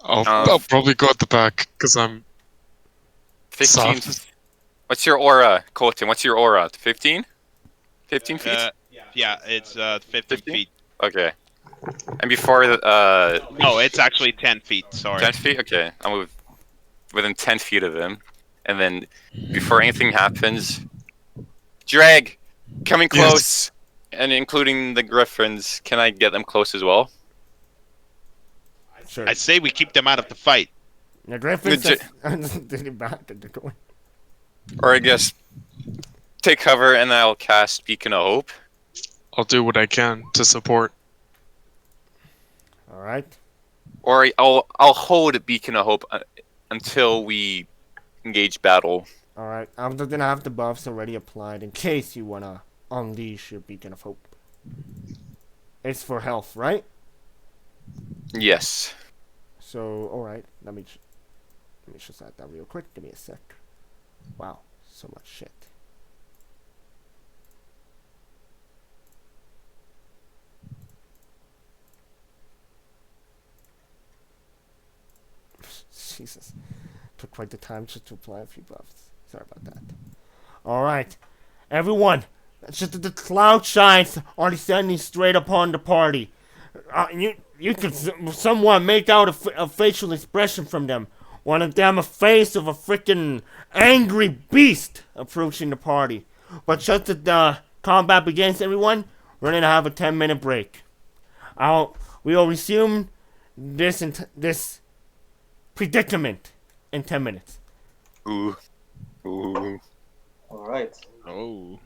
I'll probably go at the back because I'm 15. soft. What's your aura, Colton? What's your aura? 15? 15 feet? Yeah, it's 15 feet. Okay. And before No, it's actually 10 feet, sorry. 10 feet? Okay. I'll move within 10 feet of him. And then before anything happens, drag! Coming close! Yes. And including the griffins, can I get them close as well? Sure. I say we keep them out of the fight. The Griffins Legit- did back at the door. Or I guess take cover and I'll cast Beacon of Hope. I'll do what I can to support. Alright. Or I'll hold Beacon of Hope until we engage battle. Alright. I'm just gonna have the buffs already applied in case you wanna unleash your Beacon of Hope. It's for health, right? Yes. So, alright. Let me just add that real quick. Give me a sec. Wow. So much shit. Jesus. Took quite the time just to apply a few buffs. Sorry about that. Alright. Everyone. It's just that the cloud shines are descending straight upon the party. You could somewhat make out a facial expression from them. One of them a face of a freaking angry beast approaching the party. But just as the combat begins, everyone, we're gonna have a 10-minute break. We will resume this predicament in 10 minutes. Ooh. Ooh. All right. Oh.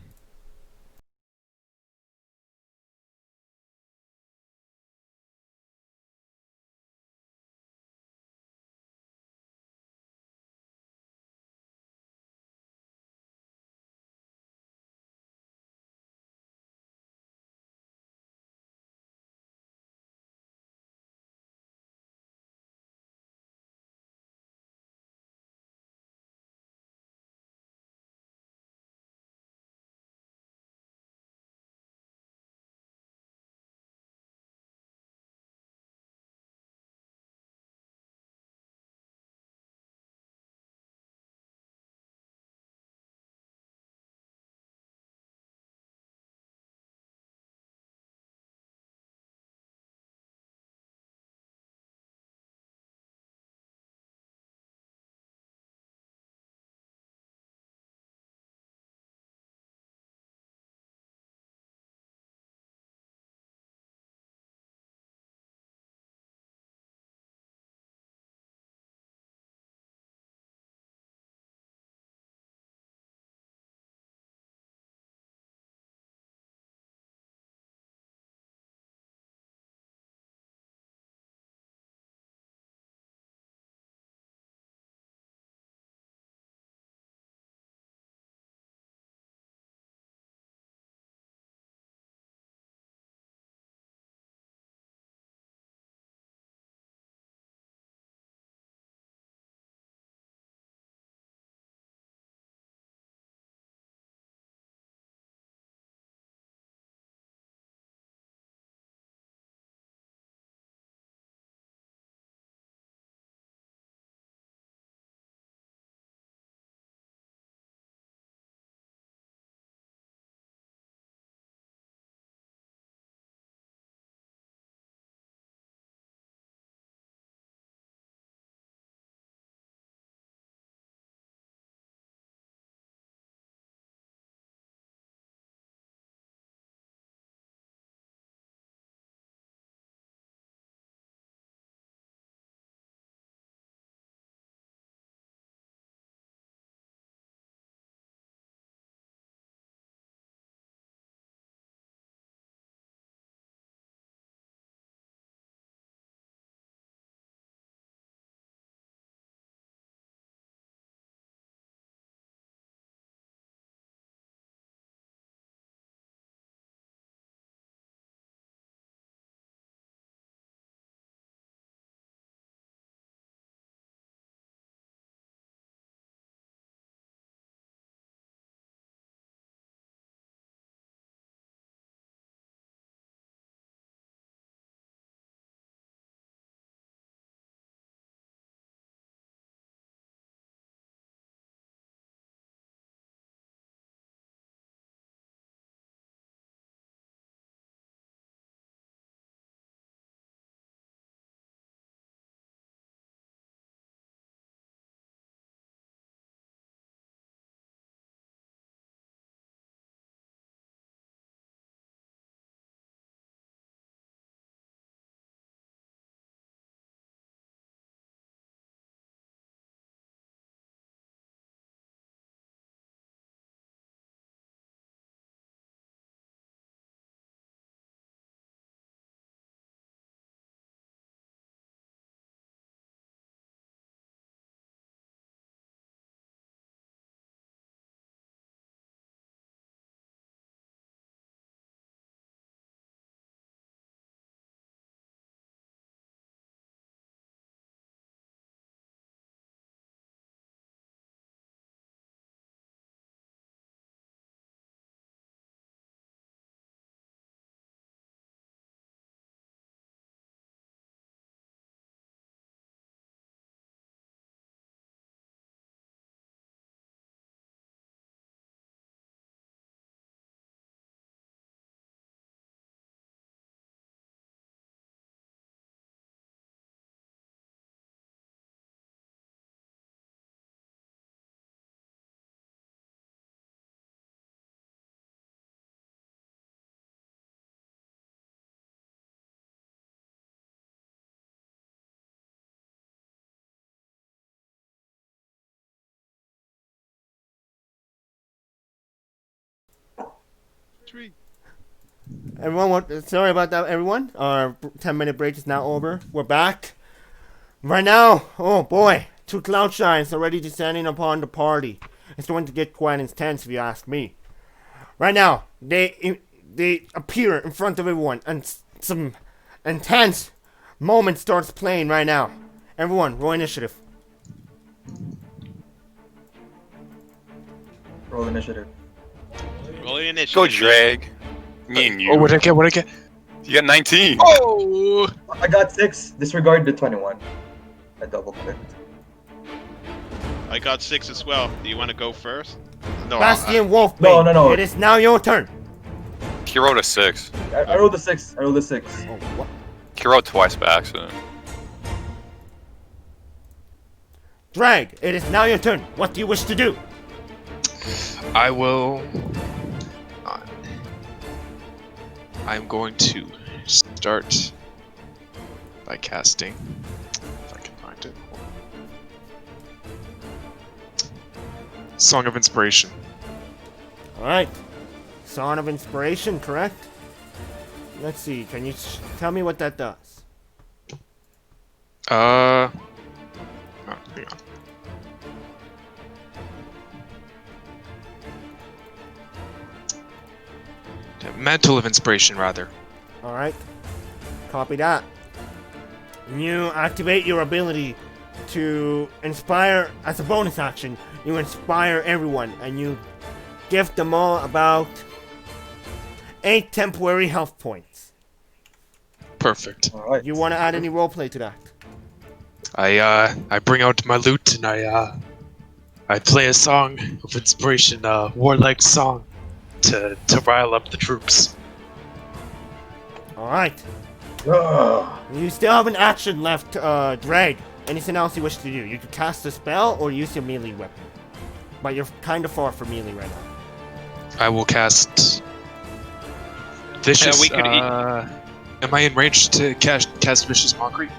3. Everyone, sorry about that, everyone. Our 10-minute break is now over. We're back. Right now, oh boy, 2 cloud giants already descending upon the party. It's going to get quite intense if you ask me. Right now, they appear in front of everyone, and some intense moment starts playing right now. Everyone, roll initiative. Roll initiative. Roll your initiative. Go drag. Me and you. Oh, what'd I get? What'd I get? You got 19. Oh! I got 6. Disregard the 21. I double clicked. I got 6 as well. Do you want to go first? No, Bastion Wolfbane. No. It is now your turn. He rolled a 6. I rolled a 6. I rolled a 6. Oh, what? He rolled twice by accident. Drag, it is now your turn. What do you wish to do? I will. I'm going to start by casting. If I can find it. Song of Inspiration. Alright. Song of Inspiration, correct? Let's see, can you tell me what that does? Oh, hang on. Mantle of Inspiration, rather. Alright. Copy that. You activate your ability to inspire, as a bonus action, you inspire everyone and you give them all about 8 temporary health points. Perfect. Alright. You want to add any roleplay to that? I bring out my lute and I play a song of inspiration, a warlike song, to rile up the troops. Alright. Ugh. You still have an action left, Drag. Anything else you wish to do? You could cast a spell or use your melee weapon. But you're kind of far from melee right now. I will cast Vicious. we could am I in range to cast Vicious Mockery?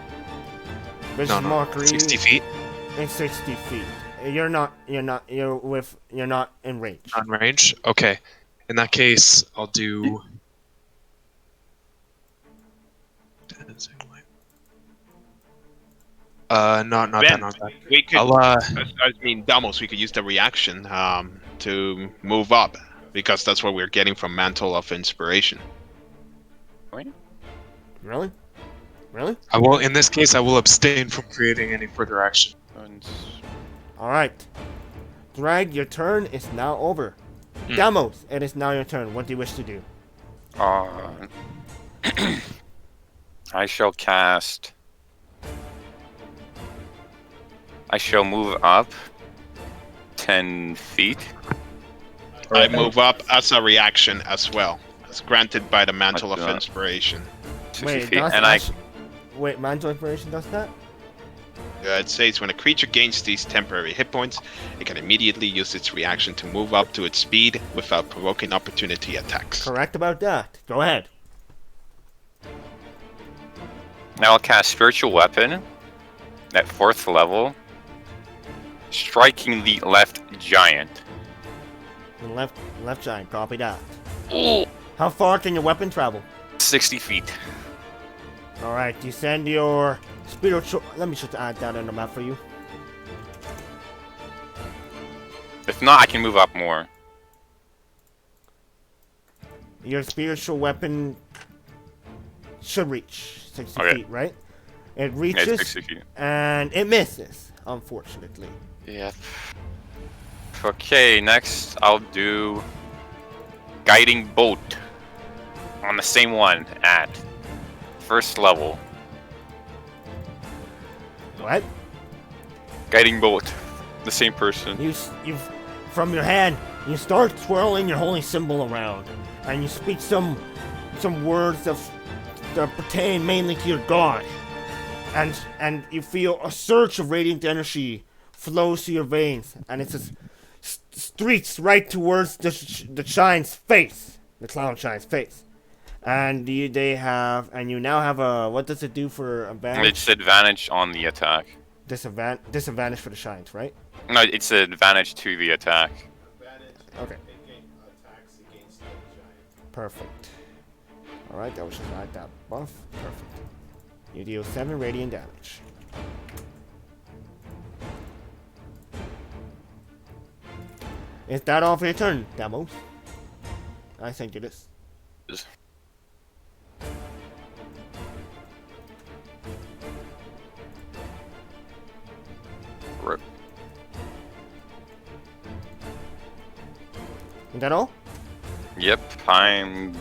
Vicious No, Mockery 60 feet. in 60 feet. You're not in range. On range? Okay. In that case, I'll do. Not Ben, that. we could. I'll I mean, Damos, we could use the reaction to move up because that's what we're getting from Mantle of Inspiration. Really? Really? I will. In this case, I will abstain from creating any further action. Alright. Drag, your turn is now over. Hmm. Damos, it is now your turn. What do you wish to do? I shall cast. I shall move up 10 feet. I move up as a reaction as well. It's granted by the Mantle of Like that. Inspiration. 60 feet. does And I. Wait, Mantle Inspiration does that? It says when a creature gains these temporary hit points, it can immediately use its reaction to move up to its speed without provoking opportunity attacks. Correct about that. Go ahead. Now I'll cast Spiritual Weapon at 4th level, striking the left giant. The left giant, copy that. How far can your weapon travel? 60 feet. Alright, you send your spiritual. Let me just add that on the map for you. If not, I can move up more. Your spiritual weapon should reach 60 Okay. feet, right? It Yeah, it's reaches 60 feet. and it misses, unfortunately. Yep. Okay, next I'll do Guiding Bolt on the same one at 1st level. What? Guiding Bolt, the same person. You from your hand, you start twirling your holy symbol around, and you speak some words that pertain mainly to your god, and you feel a surge of radiant energy flows through your veins, and it just streaks right towards the giant's face, the clown giant's face, and you now have a, what does it do for advantage? It's advantage on the attack. Disadvantage for the giant, right? No, it's advantage to the attack. Okay. Perfect. Alright, that was just add that buff. Perfect. You deal 7 radiant damage. Is that all for your turn, Demos? I think it is. Rip. Is that all? Yep, I'm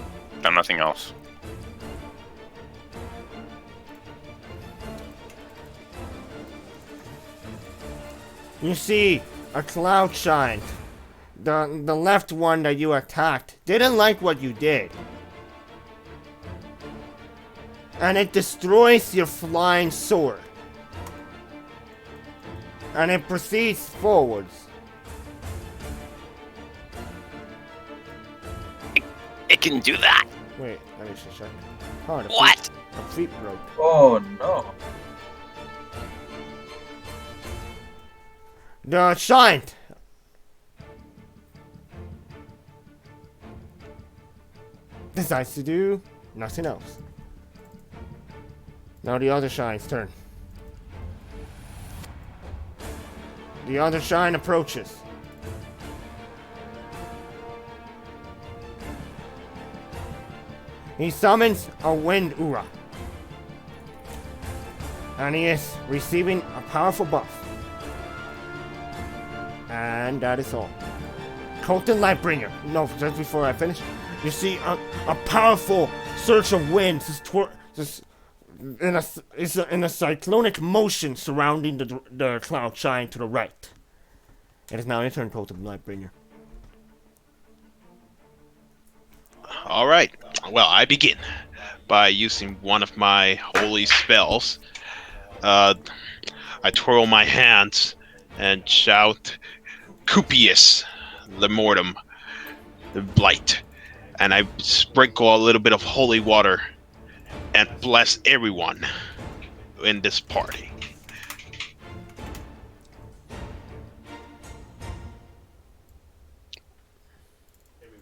done nothing else. You see, a cloud shine. The left one that you attacked didn't like what you did. And it destroys your flying sword. And it proceeds forwards. It can do that. Wait, let me just check. Oh, the What? The feet broke. Oh no. The shine decides to do nothing else. Now the other shine's turn. The other shine approaches. He summons a wind Ura. And he is receiving a powerful buff. And that is all. Colton Lightbringer. No, just before I finish. You see a powerful surge of wind just in a cyclonic motion surrounding the cloud shine to the right. It is now your turn, Colton Lightbringer. All right. Well, I begin by using one of my holy spells. I twirl my hands and shout, "Cupius, Lemortem, the Blight," and I sprinkle a little bit of holy water and bless everyone in this party.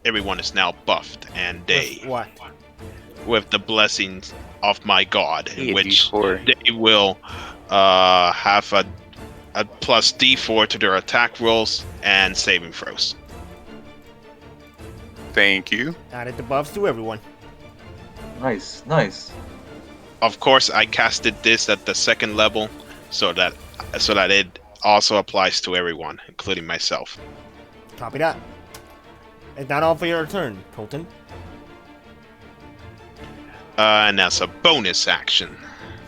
Everyone is now buffed and day What? with the blessings of my god, in Hey, which D4. they will have a plus D4 to their attack rolls and saving throws. Thank you. Added the buffs to everyone. Nice, nice. Of course, I casted this at the second level, so that it also applies to everyone, including myself. Copy that. Is that all for your turn, Colton? And as a bonus action,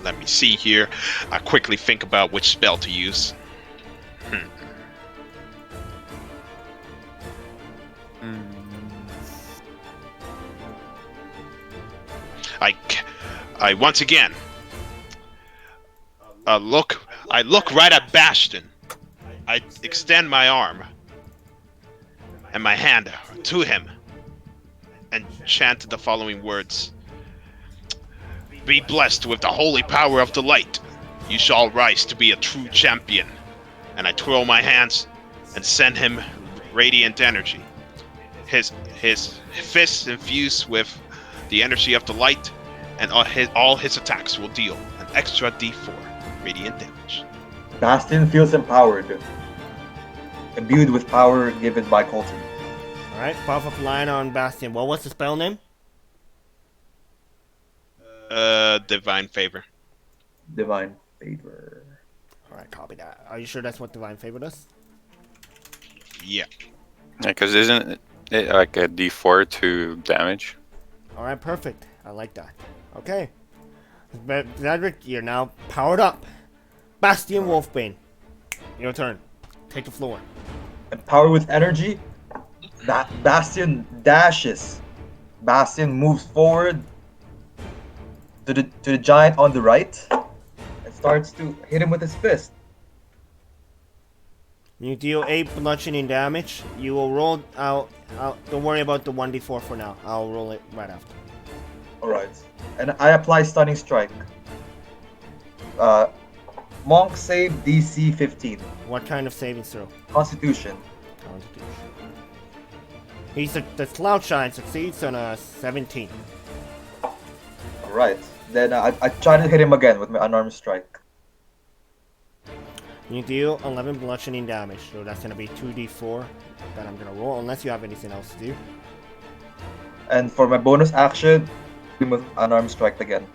let me see here. I quickly think about which spell to use. I once again look right at Bastion. I extend my arm and my hand to him and chant the following words. Be blessed with the holy power of the light. You shall rise to be a true champion. And I twirl my hands and send him radiant energy. His fists infused with the energy of the light, and all his attacks will deal an extra D4 radiant damage. Bastion feels empowered. Imbued with power given by Colton. Alright, buff applying on Bastion. Well, what's the spell name? Divine favor. Divine favor. Alright, copy that. Are you sure that's what Divine Favor does? Yeah. Yeah, because isn't it like a D4 to damage? Alright, perfect. I like that. Okay. Zadric, you're now powered up. Bastion Wolfbane. Your turn. Take the floor. Empowered with energy. Bastion dashes. Bastion moves forward to the giant on the right and starts to hit him with his fist. You deal 8 bludgeoning damage. You will roll out. Don't worry about the 1d4 for now. I'll roll it right after. Alright. And I apply Stunning Strike. Monk save DC 15. What kind of savings throw? Constitution. Constitution. The Cloud Shine succeeds on a 17. Alright. Then I try to hit him again with my unarmed strike. You deal 11 bludgeoning damage, so that's gonna be 2d4 that I'm gonna roll, unless you have anything else to do. And for my bonus action, him with unarmed strike again.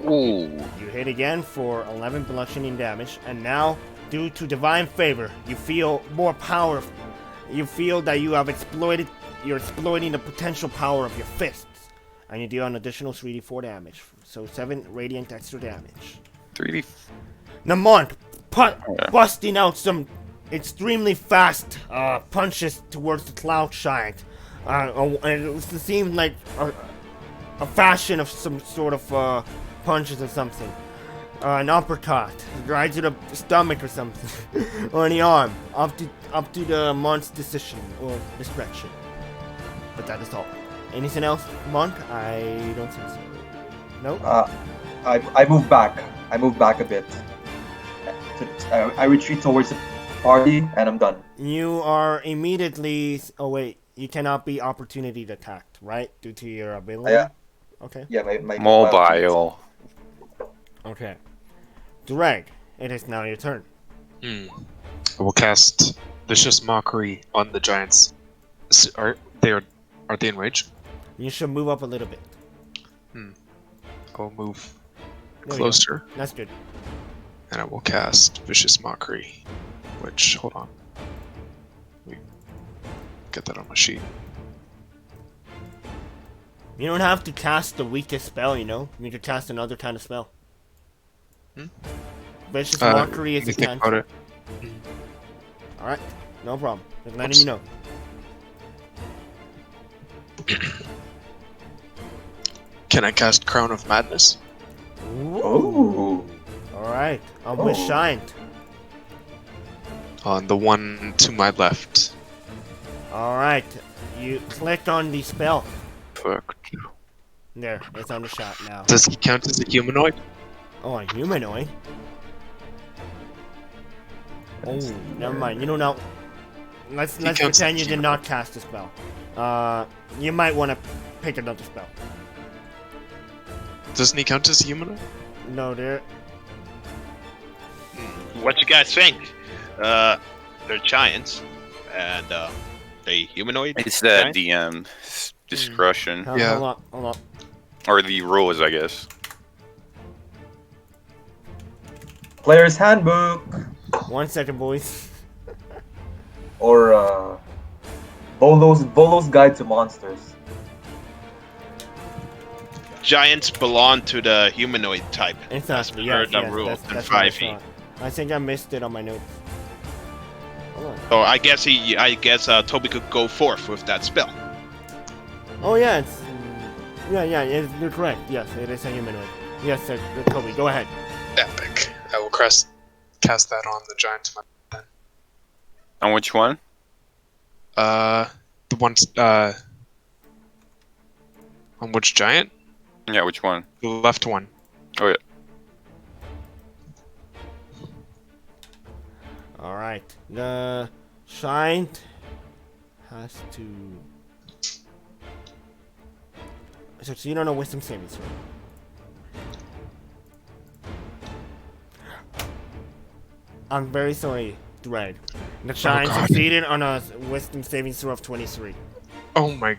Ooh. You hit again for 11 bludgeoning damage, and now, due to divine favor, you feel more power. You feel that you're exploiting the potential power of your fists, and you deal an additional 3d4 damage, so 7 radiant extra damage. 3D. Namont, busting out some extremely fast punches towards the Cloud Giant. And it seemed like a fashion of some sort of punches or something. An uppercut, right to the stomach or something, or the arm, up to the Mont's decision or discretion. But that is all. Anything else, Mont? I don't think so. Nope. I move back. I move back a bit. I retreat towards the party, and I'm done. You are immediately. Oh wait, you cannot be opportunity attacked, right? Due to your ability. Yeah. Okay. Yeah, my Mobile. Okay. Dreg, it is now your turn. I will cast Vicious Mockery on the giants. Are they enraged? You should move up a little bit. I'll move There we go. closer, That's good. and I will cast Vicious Mockery. Which, hold on. Let me get that on my sheet. You don't have to cast the weakest spell, you know? You can cast another kind of spell. Vicious Mockery is a think about cantrip. it. Alright, no problem. Just letting Oops. you know. Can I cast Crown of Madness? Oh. Alright, on which Oh. shined? On the one to my left. Alright, you click on the spell. Fuck. There, it's on the shot now. Does he count as a humanoid? Oh, a humanoid? Oh, never mind. You don't know. Let's counts pretend as you did not cast the spell. You might want to pick another spell. Doesn't he count as a humanoid? No, there. What you guys think? They're giants, and they humanoid. It's the giants? DM discretion. Yeah. Hold on. Or the rules, I guess. Player's Handbook, 1 second, boys. or Volo's Guide to Monsters. Giants belong to the humanoid type. Exactly, per yes, the yes, rules in that's what I 5e. thought. I think I missed it on my notes. Hold on. So I guess Toby could go forth with that spell. Oh yeah, it's you're correct. Yes, it is a humanoid. Yes, sir. Kobe, go ahead. Epic. I will cast that on the giant to my left. On which one? The one, on which giant? Yeah, which one? The left one. Oh, yeah. All right. The shined has to. So you don't know wisdom savings, right? I'm very sorry, Dread. The shine God. succeeded on a wisdom saving throw of 23. Oh my.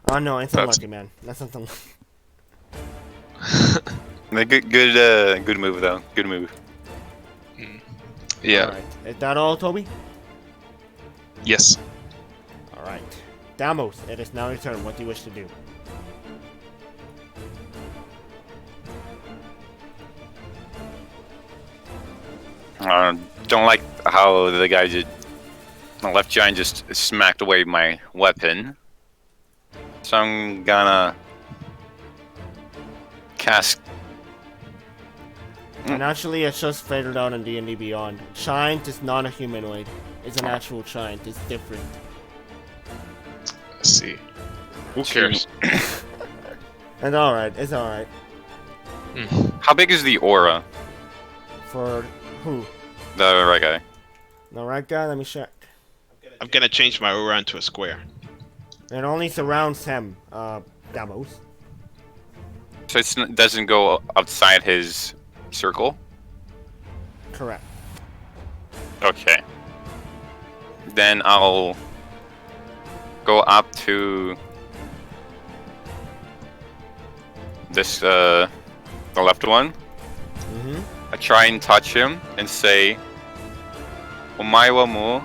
Oh no, it's That's- unlucky, man. That's not unlucky. Good move though. Good move. Yeah. Alright. Is that all, Toby? Yes. Alright. Damos, it is now your turn. What do you wish to do? Don't like how the guy did. The left giant just smacked away my weapon. So I'm gonna cast. And actually, it's just figured out in D&D Beyond. Giant is not a humanoid. It's an actual giant. It's different. Let's see. Who cares? It's alright. It's alright. How big is the aura? For who? The right guy. The right guy? Let me check. I'm gonna change my aura into a square. It only surrounds him, Damos. So it doesn't go outside his circle? Correct. Okay. Then I'll go up to this, the left one. Mm-hmm. I try and touch him and say, Omae wa mo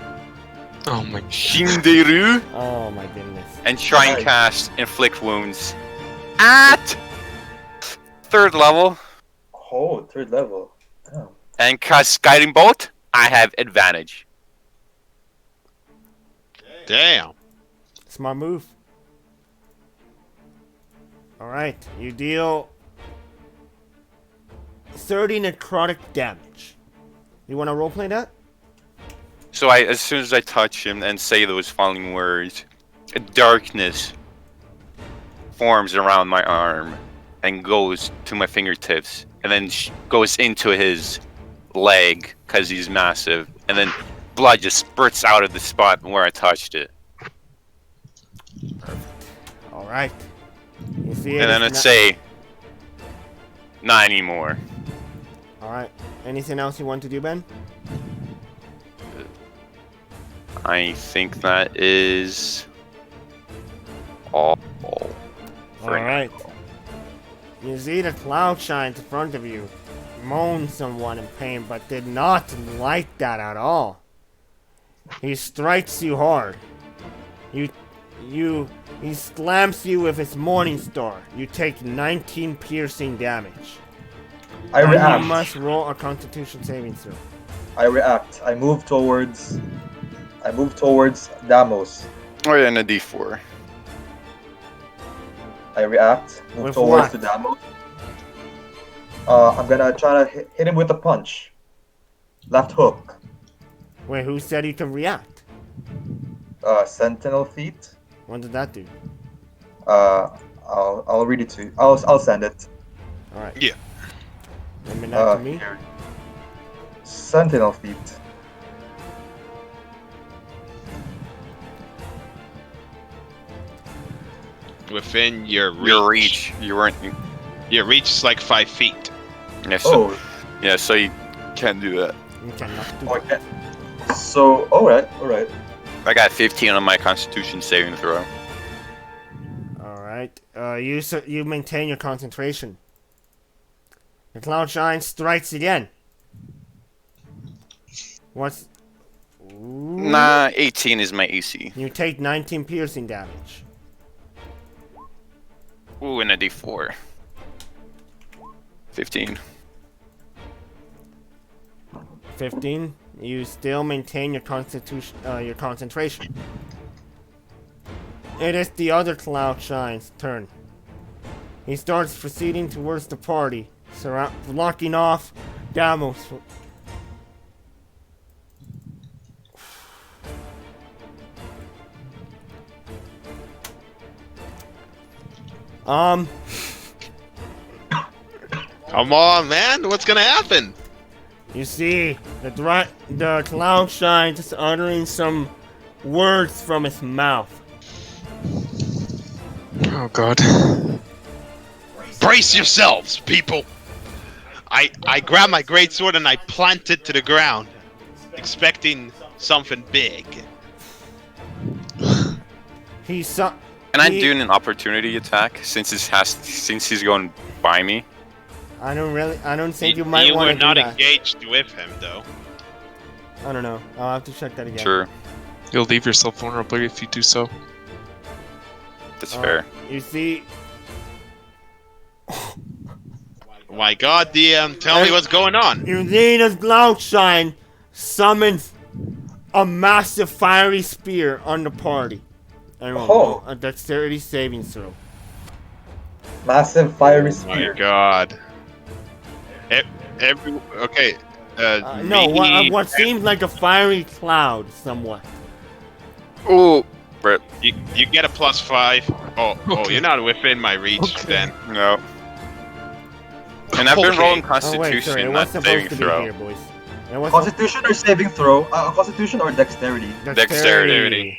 Oh my. shinderu, Oh my goodness. and try and cast Inflict Wounds at 3rd level. Oh, 3rd level. Oh. And cast Guiding Bolt, I have advantage. Damn. Smart move. Alright, you deal 30 necrotic damage. You wanna roleplay that? So as soon as I touch him and say those following words, a darkness forms around my arm and goes to my fingertips, and then goes into his leg because he's massive, and then blood just spurts out of the spot where I touched it. Alright. You see it? And then I'd say, not anymore. Alright. Anything else you want to do, Ben? I think that is all. for now. Alright. You see the cloud shines in front of you. Moan someone in pain, but did not like that at all. He strikes you hard. He slams you with his Morning Star. You take 19 piercing damage. I And react. you must roll a Constitution saving throw. I react. I move towards Damos. Oh yeah, and a D4. I react. Move With towards what? to Damos. I'm gonna try to hit him with a punch. Left hook. Wait, who said you can react? Sentinel feet. What did that do? I'll read it to you. I'll send it. Alright. Yeah. Remember that to me? Here. Sentinel feet. Within your reach. Your reach. You weren't. Your reach is like 5 feet. Yeah, so, Oh, yeah, so you can't do that. You cannot do okay. So, alright. I got 15 on my Constitution saving throw. Alright. You maintain your concentration. The cloud shine strikes again. What's... Ooh. Nah, 18 is my AC. You take 19 piercing damage. Ooh, and a D4. 15. 15. You still maintain your your concentration. It is the other cloud shine's turn. He starts proceeding towards the party, blocking off Damos. Come on, man. What's gonna happen? You see the cloud shine just uttering some words from his mouth. Oh god. Brace yourselves, people. I grab my greatsword and I plant it to the ground, expecting something big. Can I do an opportunity attack since he's going by me? I don't think you might You want were to do not that. engaged with him, though. I don't know. I'll have to check that again. Sure, You'll leave yourself vulnerable if you do so. that's fair. You see, My God, DM, tell me what's going on. you see the cloud shine summons a massive fiery spear on the party. Everyone, Oh. a dexterity saving throw. Massive fiery My spear. God. Okay. No, me- what seems like a fiery cloud, somewhat. Ooh, Brett, You get a +5. Oh, Okay. you're not within my reach then. no. And I've been Okay. rolling Oh wait, Constitution, sorry, it was not supposed saving to be throw. here, boys. It And what's Constitution or saving throw? Constitution or dexterity? Dexterity.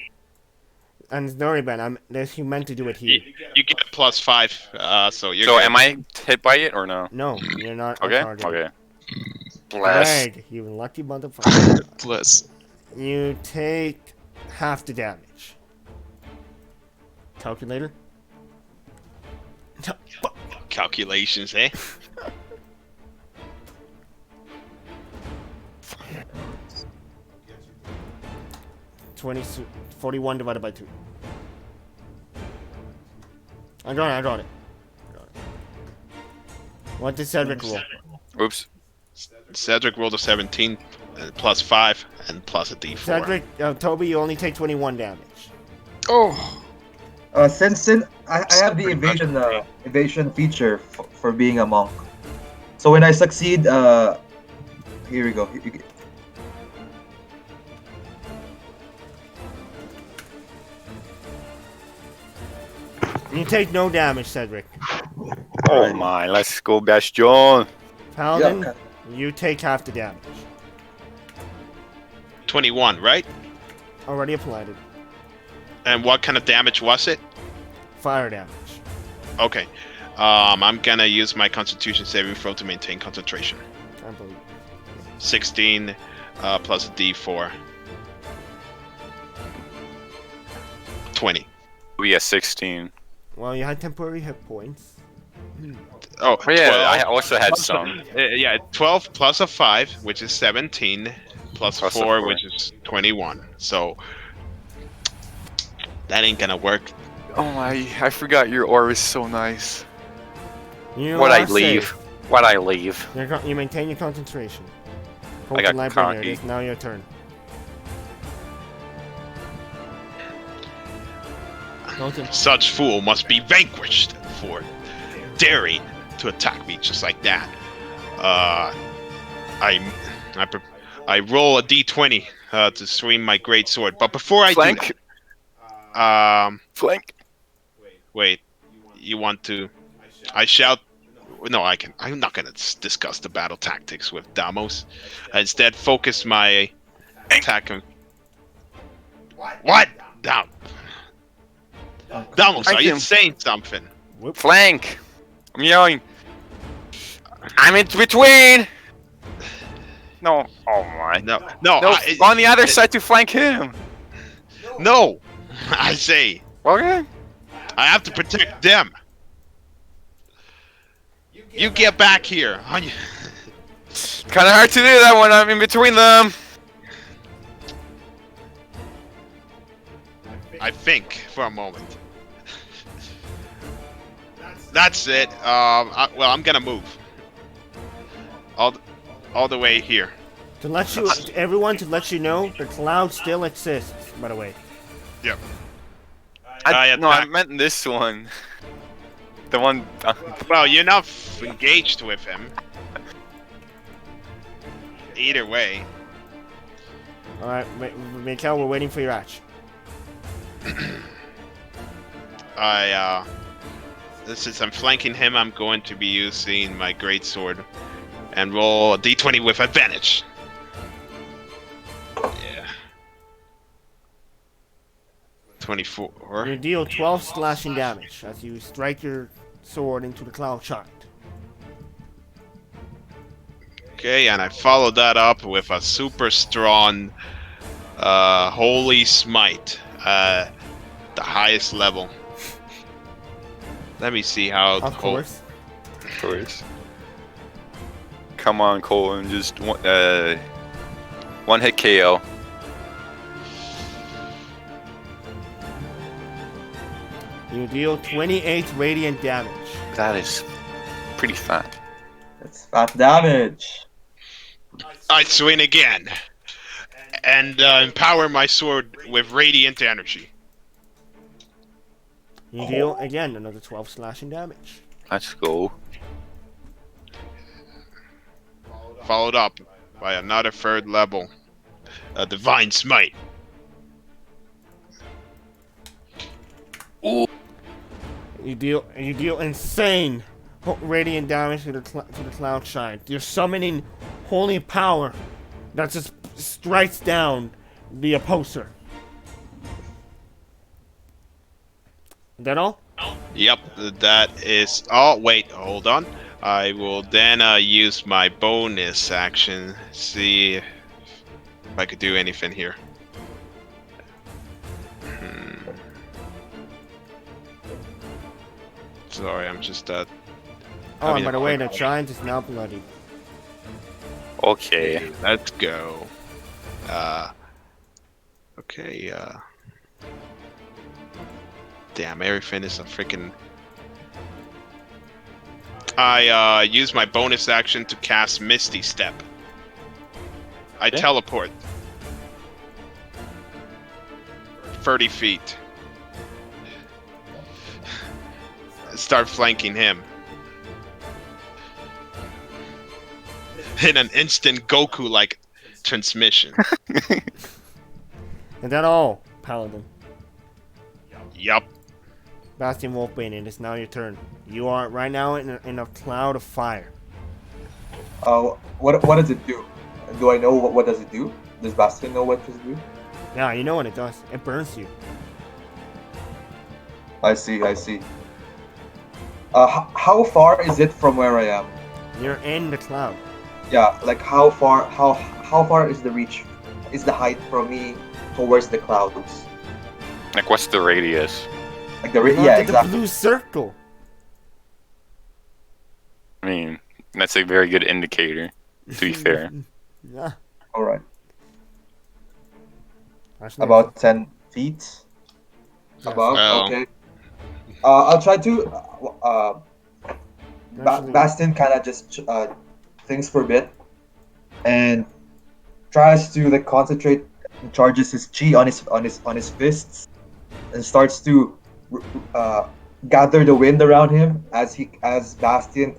And Noriban, he meant to do it here. You get a +5, so you're So good. am I hit by it or no? No, you're not a Okay. target. Okay. Bless. Greg, you lucky motherfucker. Bless. You take half the damage. Calculator? Calculations, eh? Twenty 41 divided by 2. I got it. What did Cedric roll? Oops. Cedric rolled a 17, +5, and plus a D4. Cedric, Toby, you only take 21 damage. Oh. Since I have the evasion feature for being a monk, so when I succeed, here we go. You take no damage, Cedric. Oh my, let's go, Bastion. Paladin, Yeah. you take half the damage. 21, right? Already applied it. And what kind of damage was it? Fire damage. Okay. I'm gonna use my Constitution saving throw to maintain concentration. I believe. 16 plus a D4. 20. We have 16. Well, you had temporary hit points. Oh, Oh, yeah, 12. I also had some. Yeah, 12 plus a 5, which is 17, plus Plus a 4, four. which is 21. So that ain't gonna work. Oh my, I forgot your aura is so nice. You What'd I are leave? safe. Why'd I leave? You maintain your concentration. I got Library, cocky. there it is. Now your turn. Dalton. Such fool must be vanquished for daring to attack me just like that. I roll a d20 to swing my great sword, but before I Flank. do that, Flank. wait, you want to? I shout. No, I can. I'm not gonna discuss the battle tactics with Damos. I instead, focus my attack on. What? Down. Damos, I are you can- saying something? Flank. I'm yelling. I'm in between. No. Oh my. No. No, on the other side to flank him. No, I say Okay. I have to protect them. You get back here. Kind of hard to do that when I'm in between them. I think for a moment. That's it. Well, I'm gonna move. All the way here. To let you, everyone, to let you know, the cloud still exists. By the way, Yep. No, I attack. meant this one. The one. Well, you're not engaged with him. Either way. all right, Mikael, we're waiting for your action. Since I'm flanking him, I'm going to be using my greatsword and roll a d20 with advantage. Yeah. 24. You deal 12 slashing damage as you strike your sword into the cloud shard. Okay, and I followed that up with a super strong Holy Smite, the highest level. Let me see how. Of course. Of course. Come on, Colin. Just one hit KO. You deal 28 radiant damage. That is pretty fat. That's fat damage. I swing again, and empower my sword with radiant energy. You deal again another 12 slashing damage. Let's go. Followed up by another third level, a divine smite. You deal insane radiant damage to the cloud shard. You're summoning holy power that just strikes down the opposer. Is that all? Yep, that is. Oh, wait, hold on. I will then use my bonus action. See if I could do anything here. Sorry, I'm just Oh, having and by a the way, the quick- giant is now bloody. Okay. Let's go. Okay, damn, everything is a freaking. I use my bonus action to cast Misty Step. I Okay. teleport 30 feet. Start flanking him. In an instant Goku-like transmission. Is that all, Paladin? Yup. Bastion Wolfbane, it is now your turn. You are right now in a cloud of fire. What does it do? Do I know what does it do? Does Bastion know what does it do? Yeah, you know what it does. It burns you. I see. How far is it from where I am? You're in the cloud. Yeah, like how far is the reach? Is the height from me towards the clouds? Like, what's the radius? Like the Look yeah, at exactly. the blue circle. I mean, that's a very good indicator, to be fair. Yeah. All right, Actually, about 10 feet above. Well. Okay. I'll try to. Actually- Bastion kind of just thinks for a bit and tries to like concentrate and charges his chi on his fists and starts to gather the wind around him as Bastion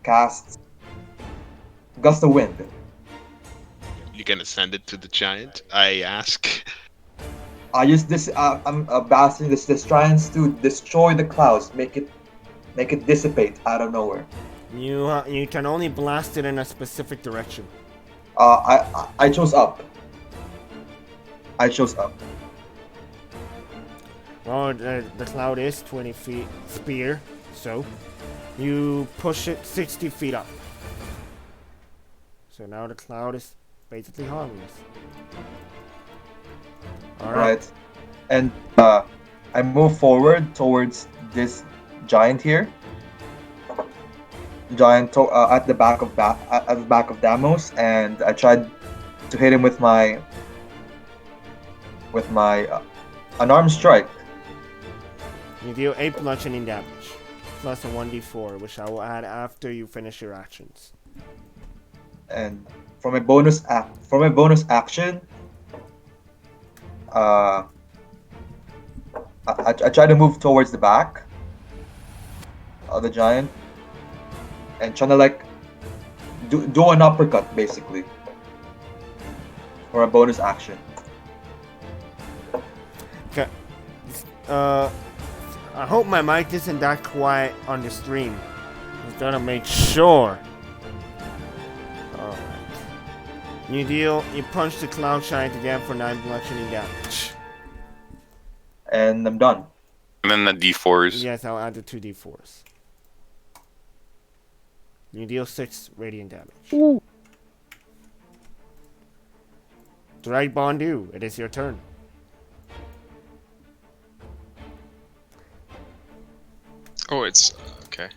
casts gust of wind. You gonna send it to the giant? I ask. I use this. I'm Bastion. This tries to destroy the clouds, make it dissipate out of nowhere. you can only blast it in a specific direction. I chose up. I chose up. Well, the cloud is 20 feet spear, so you push it 60 feet up. So now the cloud is basically harmless. Right. And I move forward towards this giant here. At the back of Damos, and I tried to hit him with my unarmed strike. You deal 8 bludgeoning damage, plus a 1d4, which I will add after you finish your actions. And for my bonus action, I try to move towards the back of the giant and trying to like do an uppercut basically for a bonus action. Okay. I hope my mic isn't that quiet on the stream. I'm gonna make sure. Alright. You punch the cloud giant again for 9 bludgeoning damage. And I'm done. And then the D4s. Yes, I'll add the 2d4s. You deal 6 radiant damage. Drag Bondu, it is your turn. Oh, it's okay.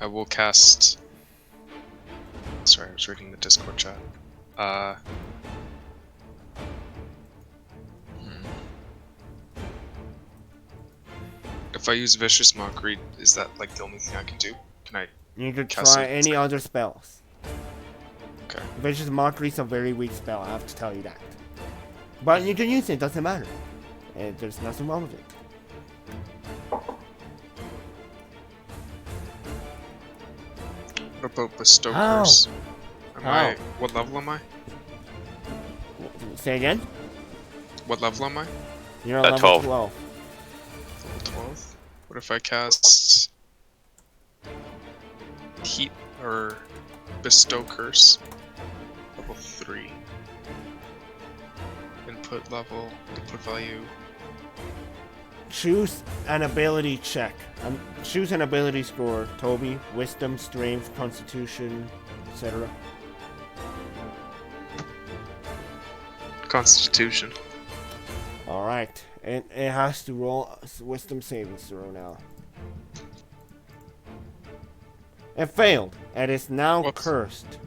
I will cast. Sorry, I was reading the Discord chat. If I use Vicious Mockery, is that like the only thing I can do? Can I? You could Cast try it. any other spells. Okay. Vicious Mockery is a very weak spell, I have to tell you that. But you can use it, doesn't matter. There's nothing wrong with it. What about Bestow Curse? How? What level am I? Say again? What level am I? You're on level 12. 12. Level 12. What if I cast Heat or Bestow Curse. Level 3. Input value. Choose an ability check. Choose an ability score. Toby, Wisdom, Strength, Constitution, etc. Constitution. Alright. And it has to roll a Wisdom saving throw now. It failed. It is now Whoops. cursed.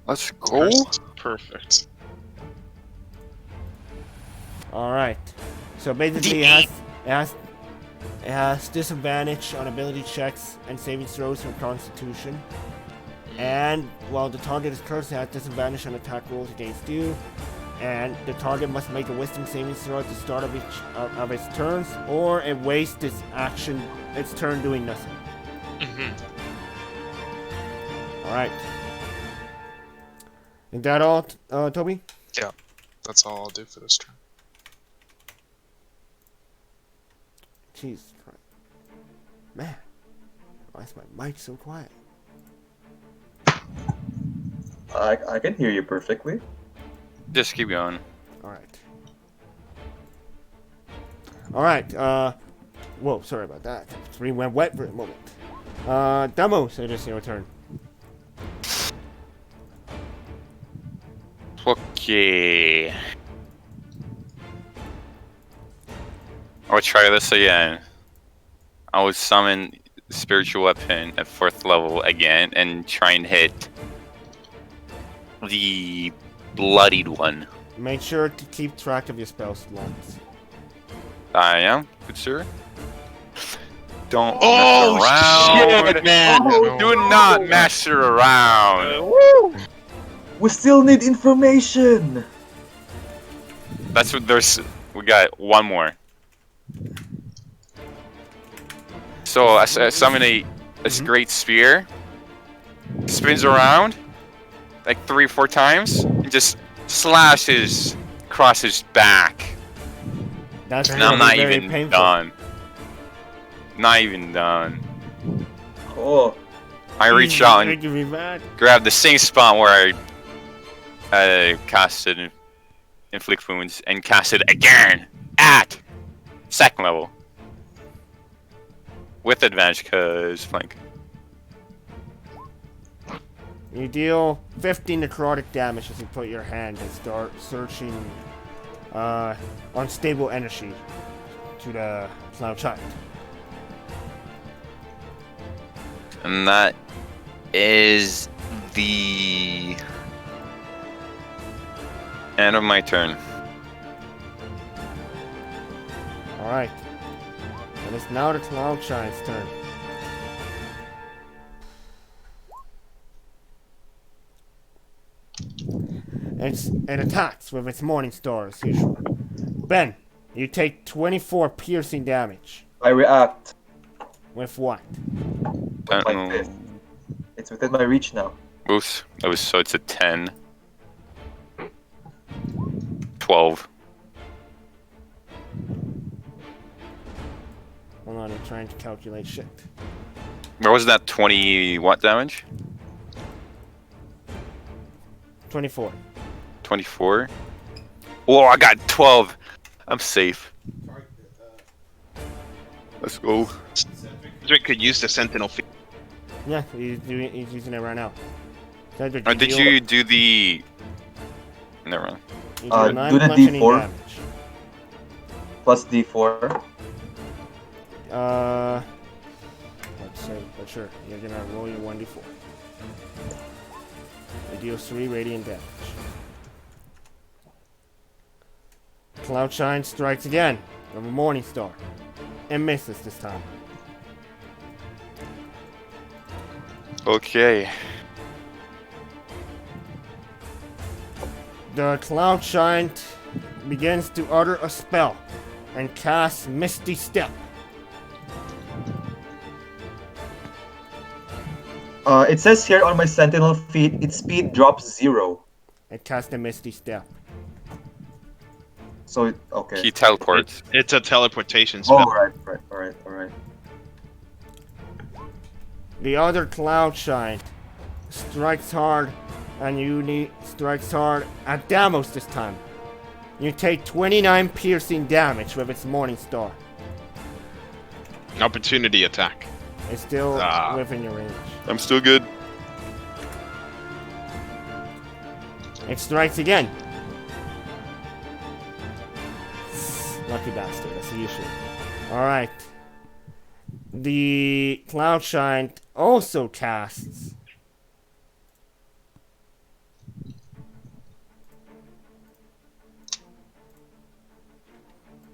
Let's go. Perfect. Alright. So basically it has disadvantage on ability checks and saving throws from Constitution. And while the target is cursed, it has disadvantage on attack rolls against you. And the target must make a Wisdom saving throw at the start of its turns, or it wastes its turn doing nothing. Alright. Is that all, Toby? Yeah, that's all I'll do for this turn. Jeez Christ. Man, why is my mic so quiet? I can hear you perfectly. Just keep going. Alright. Alright, whoa, sorry about that. Screen went wet for a moment. Demos, it is your turn. Okay. I'll try this again. I will summon Spiritual Weapon at 4th level again and try and hit the bloodied one. Make sure to keep track of your spell slots. I am, good sir. Don't Oh, mess around. shit, man. Oh, Do not mess around. We still need information. That's what there's. We got one more. So I summon this great spear. Spins around like 3 or 4 times and just slashes across his back. That's And I'm gonna not be very even painful. done. Not even done. Oh, I reach out and Making me mad. grab the same spot where I casted Inflict Wounds and cast it again at 2nd level. With advantage because flank. You deal 50 necrotic damage as you put your hand and start searching unstable energy to the Cloud Child. And that is the end of my turn. Alright. And it's now the Cloud Child's turn. It attacks with its Morning Star as usual. Ben, you take 24 piercing damage. I react. With what? Don't Like know. this. It's within my reach now. Oops. So it's a 10. 12. Hold on, I'm trying to calculate shit. Where was that 20 what damage? 24. 24? Oh, I got 12. I'm safe. Let's go. Drake could use the Sentinel feat. Yeah, he's using it right now. Cedric, Or did deal- you do the... Never mind. you deal 9 do the bludgeoning D4. damage. Plus D4. Let's say, but sure, you're gonna roll your 1d4. It deals 3 radiant damage. Cloud Shine strikes again with a Morning Star. And misses this time. Okay. The Cloud Shine begins to utter a spell and casts Misty Step. It says here on my Sentinel feat, its speed drops 0. It casts a Misty Step. So, okay. He teleports. It's a teleportation Oh, spell. alright. The other Cloud Shine strikes hard, and Uni strikes hard at Damos this time. You take 29 piercing damage with its Morning Star. Opportunity attack. It's still Ah. within your range. I'm still good. It strikes again. Lucky bastard, that's the issue. Alright. The Cloud Shine also casts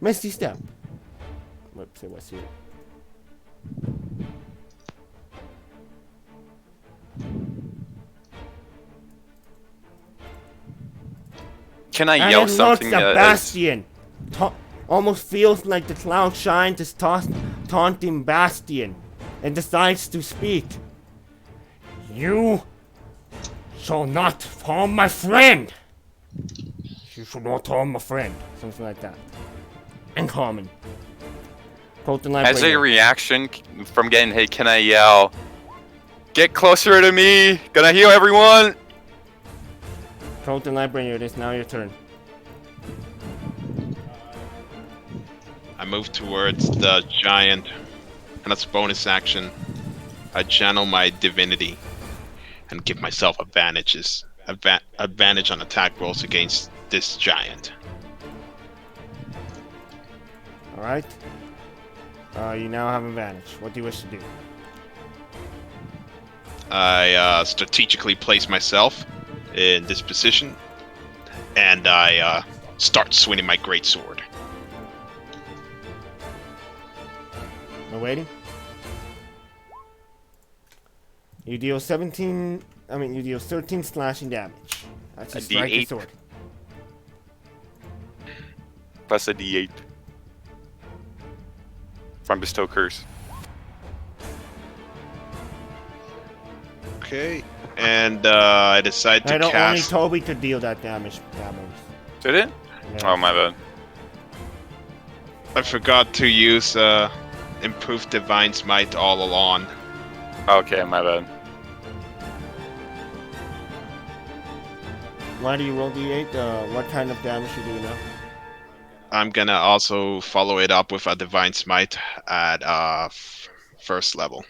Misty Step. Whoops, it was here. Can I And yell it something? looks at Bastion. Almost feels like the Cloud Shine is taunting Bastion and decides to speak. You shall not harm my friend. You shall not harm my friend. Something like that. In common. Colton As a Lightbringer. reaction from getting hit, can I yell, "Get closer to me! Gonna heal everyone!" Colton Lightbringer, it is now your turn. I move towards the giant, and that's bonus action. I channel my divinity and give myself advantage on attack rolls against this giant. Alright. You now have advantage. What do you wish to do? I strategically place myself in this position, and I start swinging my great sword. No waiting. You deal 17. You deal 13 slashing damage. That's A a strike your D8. sword. Plus a D8 from Bestow Curse. Okay, and I decide to Only cast. Toby could deal that damage. Did it? Yeah. Oh, my bad. I forgot to use improved divine smite all along. Okay, my bad. Why do you roll d8? What kind of damage you do now? I'm gonna also follow it up with a divine smite at first level.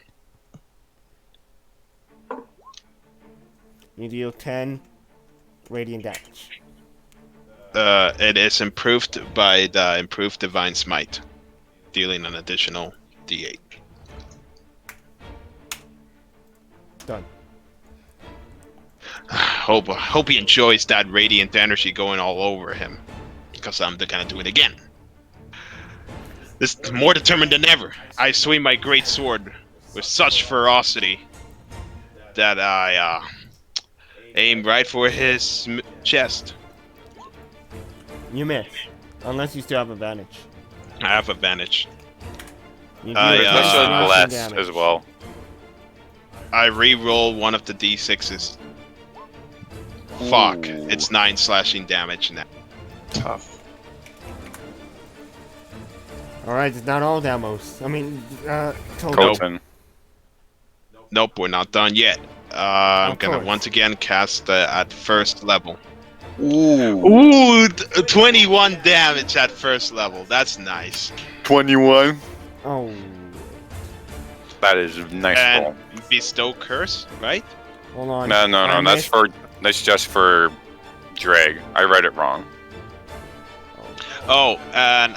You deal 10 radiant damage. It is improved by the improved divine smite, dealing an additional d8. Done. Hope he enjoys that radiant energy going all over him, because I'm gonna do it again. This is more determined than ever. I swing my great sword with such ferocity that I aim right for his chest. You miss. Unless you still have advantage. I have advantage. You I, deal 10 Especially slashing blessed damage. as well. I re-roll one of the d6s. Fuck, Ooh. it's 9 slashing damage now. Tough. Alright, it's not all damos. Total. Colton. Nope, we're not done yet. I'm Of gonna course. once again cast at first level. Ooh. Ooh, 21 damage at first level. That's nice. 21. Oh. That is a nice roll. And bestow curse, right? Hold on. No, I missed- that's just for drag. I read it wrong. Oh, and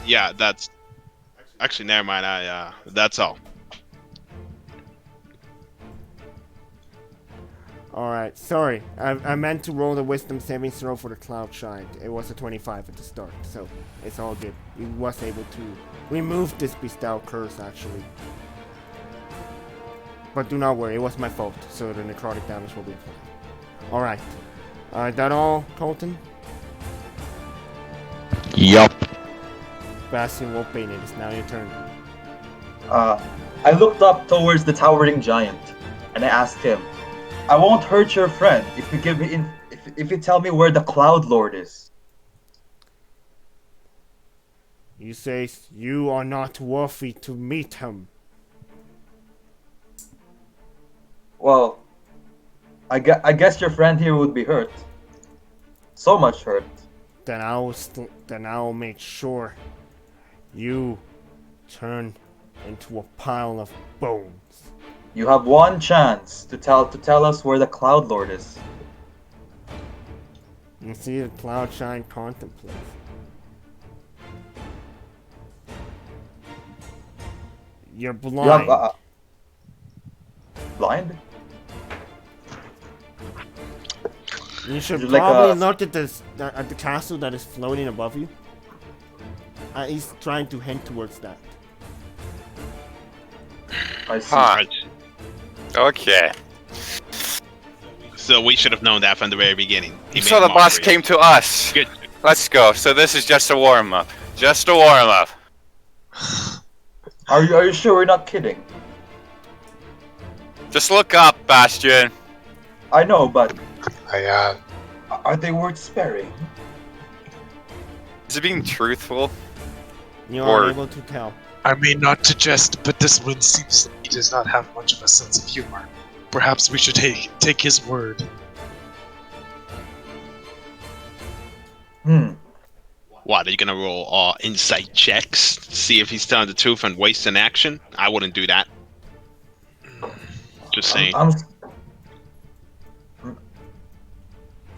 yeah, that's actually never mind. That's all. Alright, sorry. I meant to roll the wisdom saving throw for the Cloud Shine. It was a 25 at the start, so it's all good. He was able to remove this bestow curse, actually. But do not worry, it was my fault, so the necrotic damage will be applied. Alright. That all, Colton? Yup. Bastion Wolfbane, it is now your turn. I looked up towards the towering giant, and I asked him, "I won't hurt your friend if you give me if you tell me where the Cloud Lord is." You say you are not worthy to meet him. Well, I guess your friend here would be hurt. So much hurt. Then I'll make sure you turn into a pile of bones. You have one chance to tell us where the Cloud Lord is. You see the cloud shine contemplates. You're blind. You have blind? You should Would you like probably a- look at the castle that is floating above you. He's trying to hint towards that. I see. Huh. Okay. So we should have known that from the very beginning. He So made the a boss mockery. came to us. Good. Let's go. So this is just a warm up. Just a warm up. Are you sure we're not kidding? Just look up, Bastion. I know, but I are they worth sparing? Is it being truthful? You Or- are able to tell. I mean not to jest, but this one seems like he does not have much of a sense of humor. Perhaps we should take his word. What, are you gonna roll insight checks to see if he's telling the truth and waste an action? I wouldn't do that. Just saying.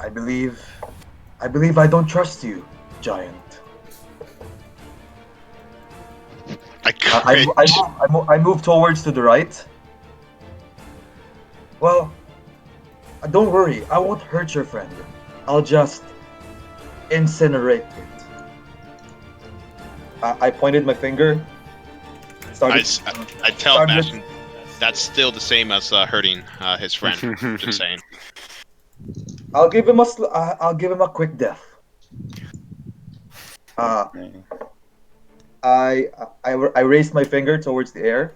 I believe I don't trust you, Giant. I move towards to the right. Well, don't worry. I won't hurt your friend. I'll just incinerate it. I pointed my finger. I Started. tell started- Bastion that's still the same as hurting his friend. Just saying. I'll give him a quick death. I raised my finger towards the air,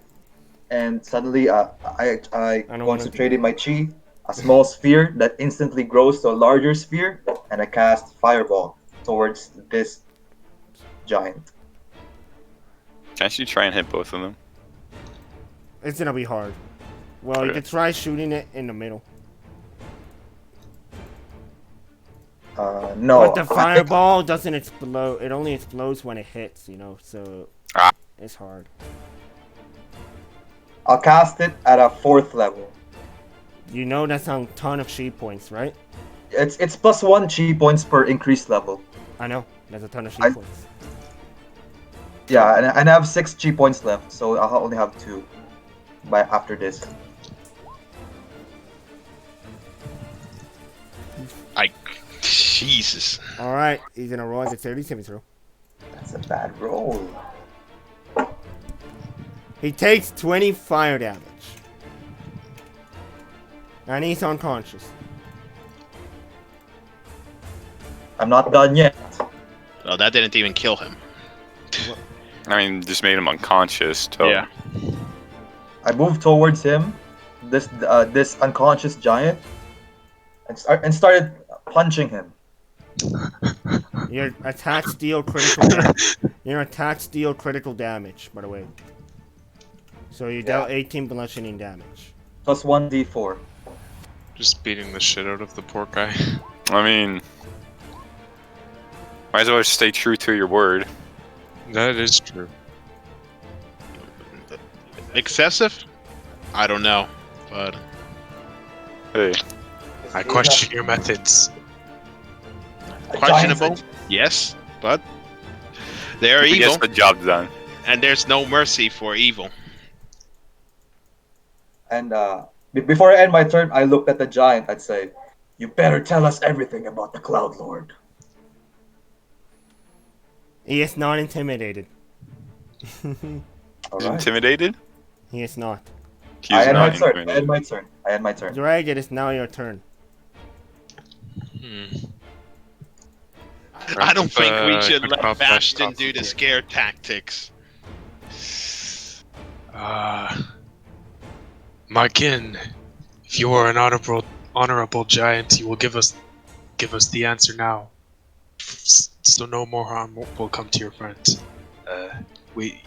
and suddenly I don't wanna concentrated my chi, a small sphere that instantly grows to a larger sphere, and I cast Fireball towards this giant. Can't you try and hit both of them? It's gonna be hard. Well, you Okay. could try shooting it in the middle. No. But the fireball doesn't explode. It only explodes when it hits, you know, so Ah. it's hard. I'll cast it at a 4th level. You know that's a ton of chi points, right? It's +1 chi points per increased level. I know. That's a ton of chi I- points. Yeah, and I have 6 chi points left, so I'll only have 2 by after this. Jesus. Alright, he's gonna roll a dexterity saving throw. That's a bad roll. He takes 20 fire damage. And he's unconscious. I'm not done yet. Oh, that didn't even kill him. I mean, just made him unconscious. So. Yeah. I move towards him, this unconscious giant, and started punching him. Your attacks deal critical damage. Your attacks deal critical damage, by the way. So you dealt 18 bludgeoning damage. Plus 1d4. Just beating the shit out of the poor guy. I mean, might as well stay true to your word. That is true. Excessive? I don't know, but Hey, I question your methods. questionable. Yes, but they are he evil, gets the job done. and there's no mercy for evil. And before I end my turn, I looked at the giant. I'd say, "You better tell us everything about the Cloud Lord." He is not intimidated. All right. Intimidated? He is not. He's I end my not turn. I intimidated. end my turn. I end my turn. Drag, it is now your turn. I don't think we Uh, should quick let pop, Bastion flash do the pop. scare tactics. My kin, if you are an honorable giant, you will give us the answer now. So no more harm will come to your friend. We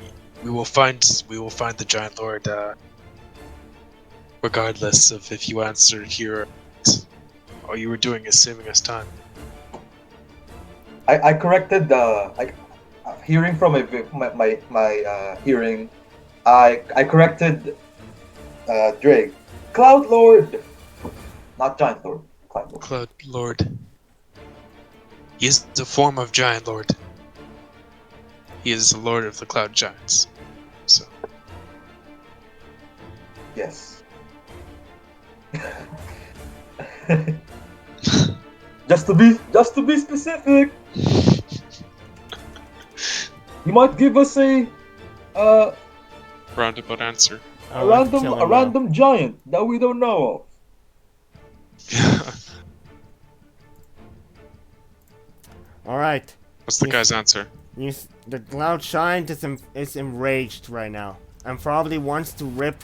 will find the giant lord. Regardless of if you answer here All you were doing is saving us time. I corrected the hearing from my hearing. I corrected Drake. Cloud Lord, not Giant Lord. Cloud Lord. Cloud Lord. He is the form of Giant Lord. He is the Lord of the Cloud Giants. So, Yes. just to be specific, you might give us a roundabout answer. I want to kill him now. random giant that we don't know All right. What's the guy's answer? The Cloud Giant is enraged right now and probably wants to rip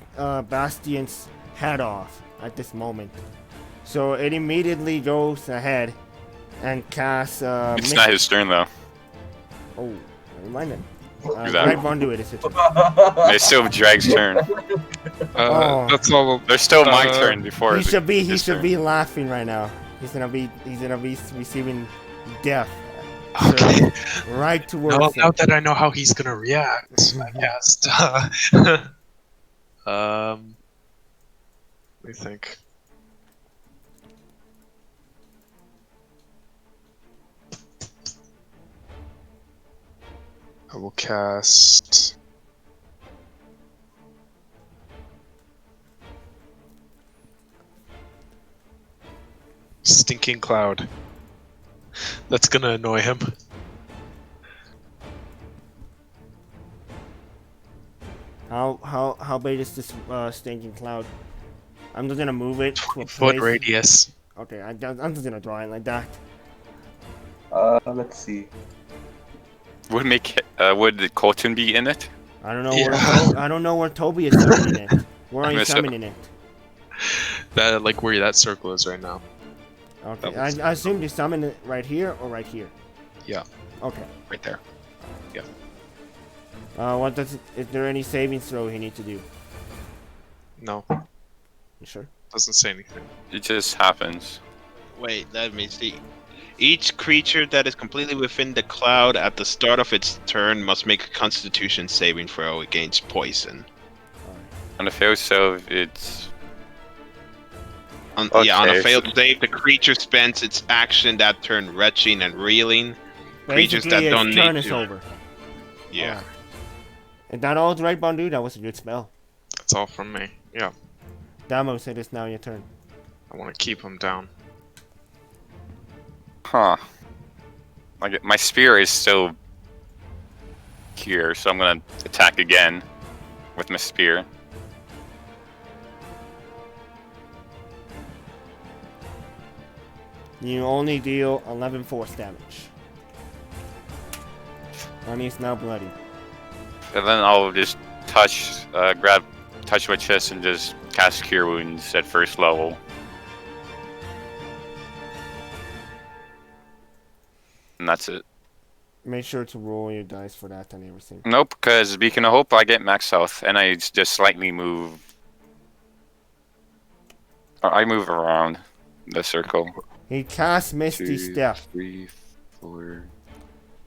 Bastion's head off at this moment. So it immediately goes ahead and casts. It's not his turn though. Oh, never mind then. Exactly. Right Bondu, it is his turn. of. It's still Drag's turn. Oh. That's all. There's still my turn before. He should be his turn. laughing right now. He's gonna be receiving death. Okay. Right towards Now, him. now that I know how he's gonna react, I cast. Let me think. I will cast. Stinking Cloud. That's gonna annoy him. How big is this stinking cloud? I'm just gonna move it to a Foot place. radius. Okay, I'm just gonna draw it like that. Let's see. Would the Colton be in it? I don't know Yeah. I don't know where Toby is summoning it. Where are you missed it. summoning it? That like where that circle is right now. Okay, That was- I assume you summon it right here or right here. Yeah. Okay. Right there. Is there any saving throw he needs to do? No, You sure? doesn't say anything. It just happens. Wait, let me see. Each creature that is completely within the cloud at the start of its turn must make a Constitution saving throw against poison. On a failed save, it's Yeah, on a Okay, failed save, the creature spends its action that turn retching and reeling. Creatures that Basically, don't its turn need is to. over. Yeah. Alright. Is that all right, Bondu? That was a good spell. That's all from me. Yeah, Damos, it is now your turn. I want to keep him down. Huh. My spear is still here, so I'm gonna attack again with my spear. You only deal 11 force damage. That means now bloody. And then I'll just touch my chest and just cast Cure Wounds at first level. And that's it. Make sure to roll your dice for that and everything. Nope, because Beacon of Hope, I get max health, and I just slightly move. Or I move around the circle. He casts Misty 2, Step. 3, 4.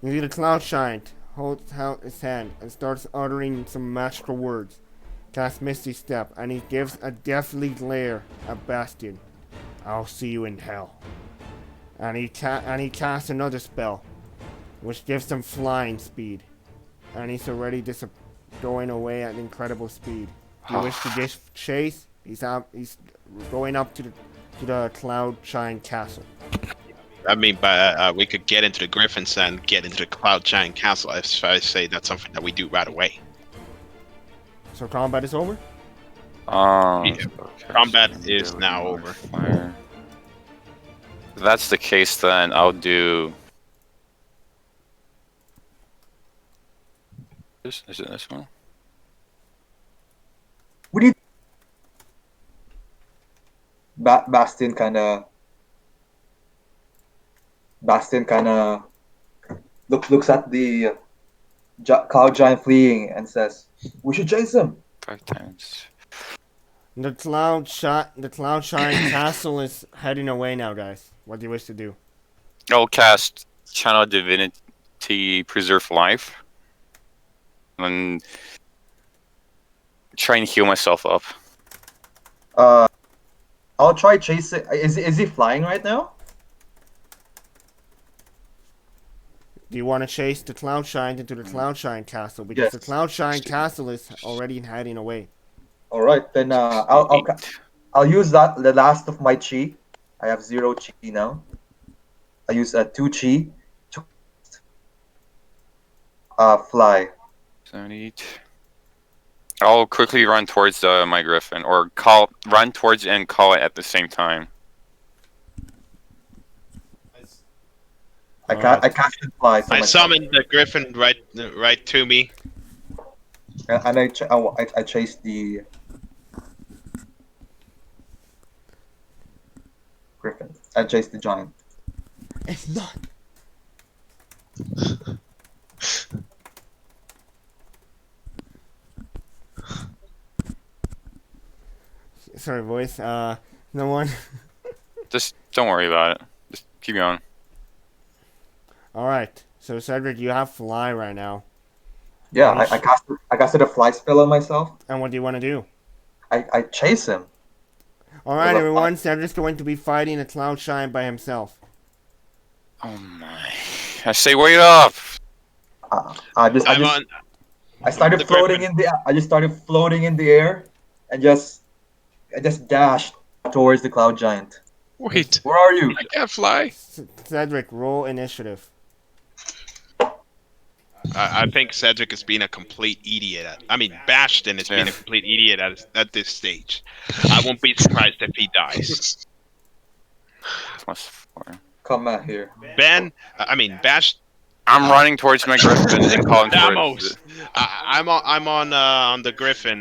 You see the Cloud Giant holds out his hand and starts uttering some magical words. Casts Misty Step, and he gives a deathly glare at Bastion. I'll see you in hell. And he casts another spell, which gives him flying speed. And he's already going away at incredible speed. If you wish to chase, he's going up to the Cloud Giant Castle. I mean, we could get into the Griffins and get into the Cloud Giant Castle. If I say that's something that we do right away. So combat is over? Yeah. Combat is now over. Fire. If that's the case, then I'll do. Is it this one? We need Bastion kind of looks at the Cloud Giant fleeing and says, "We should chase him." 5 times. The Cloudshine Castle is heading away now, guys. What do you wish to do? I'll cast Channel Divinity Preserve Life. And try and heal myself up. I'll try chasing. Is he flying right now? Do you want to chase the Cloudshine into the Cloudshine Castle? Because Yes. the Cloudshine Castle is already heading away. All right, then I'll use the last of my chi. I have 0 chi now. I use 2 chi to fly. 78. I'll quickly run towards my griffin, or run towards and call it at the same time. I Alright. casted fly. So I my- summoned the griffin right to me. and I chased the griffin. I chased the giant. It's not. Sorry, voice. No one. Just don't worry about it. Just keep going. Alright. So, Cedric, you have fly right now. Yeah, Nice. I casted a fly spell on myself. And what do you want to do? I chase him. Alright, Well, everyone. Cedric's going to be fighting a Cloudshine by himself. Oh my. I say wait up! I started the floating griffin. in the. I just started floating in the air, and just dashed towards the cloud giant. Wait, Where are you? I can't fly. Cedric, roll initiative. I think Cedric is being a complete idiot. Bastion is being a Yeah. complete idiot at this stage. I won't be surprised if he dies. +4. Come out here. Bash. I'm running towards my griffin and calling Damos. towards. I'm on the griffin.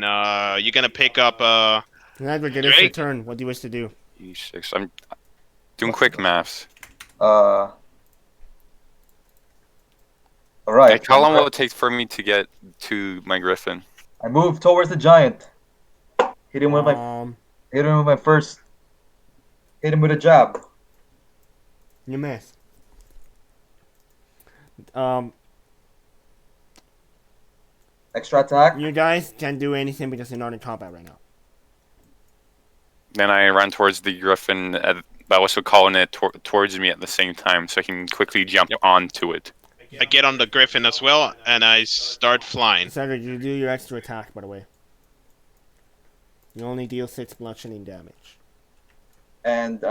You gonna pick up Cedric, it is your Drake? turn. What do you wish to do? E6. I'm doing quick maths. All Like, right. how long will it take for me to get to my griffin? I moved towards the giant. Hit him with my first. Hit him with a jab. You missed. Extra attack. You guys can't do anything because you're not in combat right now. Then I run towards the griffin, but also calling it towards me at the same time, so I can quickly jump onto it. I get on the griffin as well, and I start flying. Cedric, you do your extra attack, by the way. You only deal 6 bludgeoning damage. And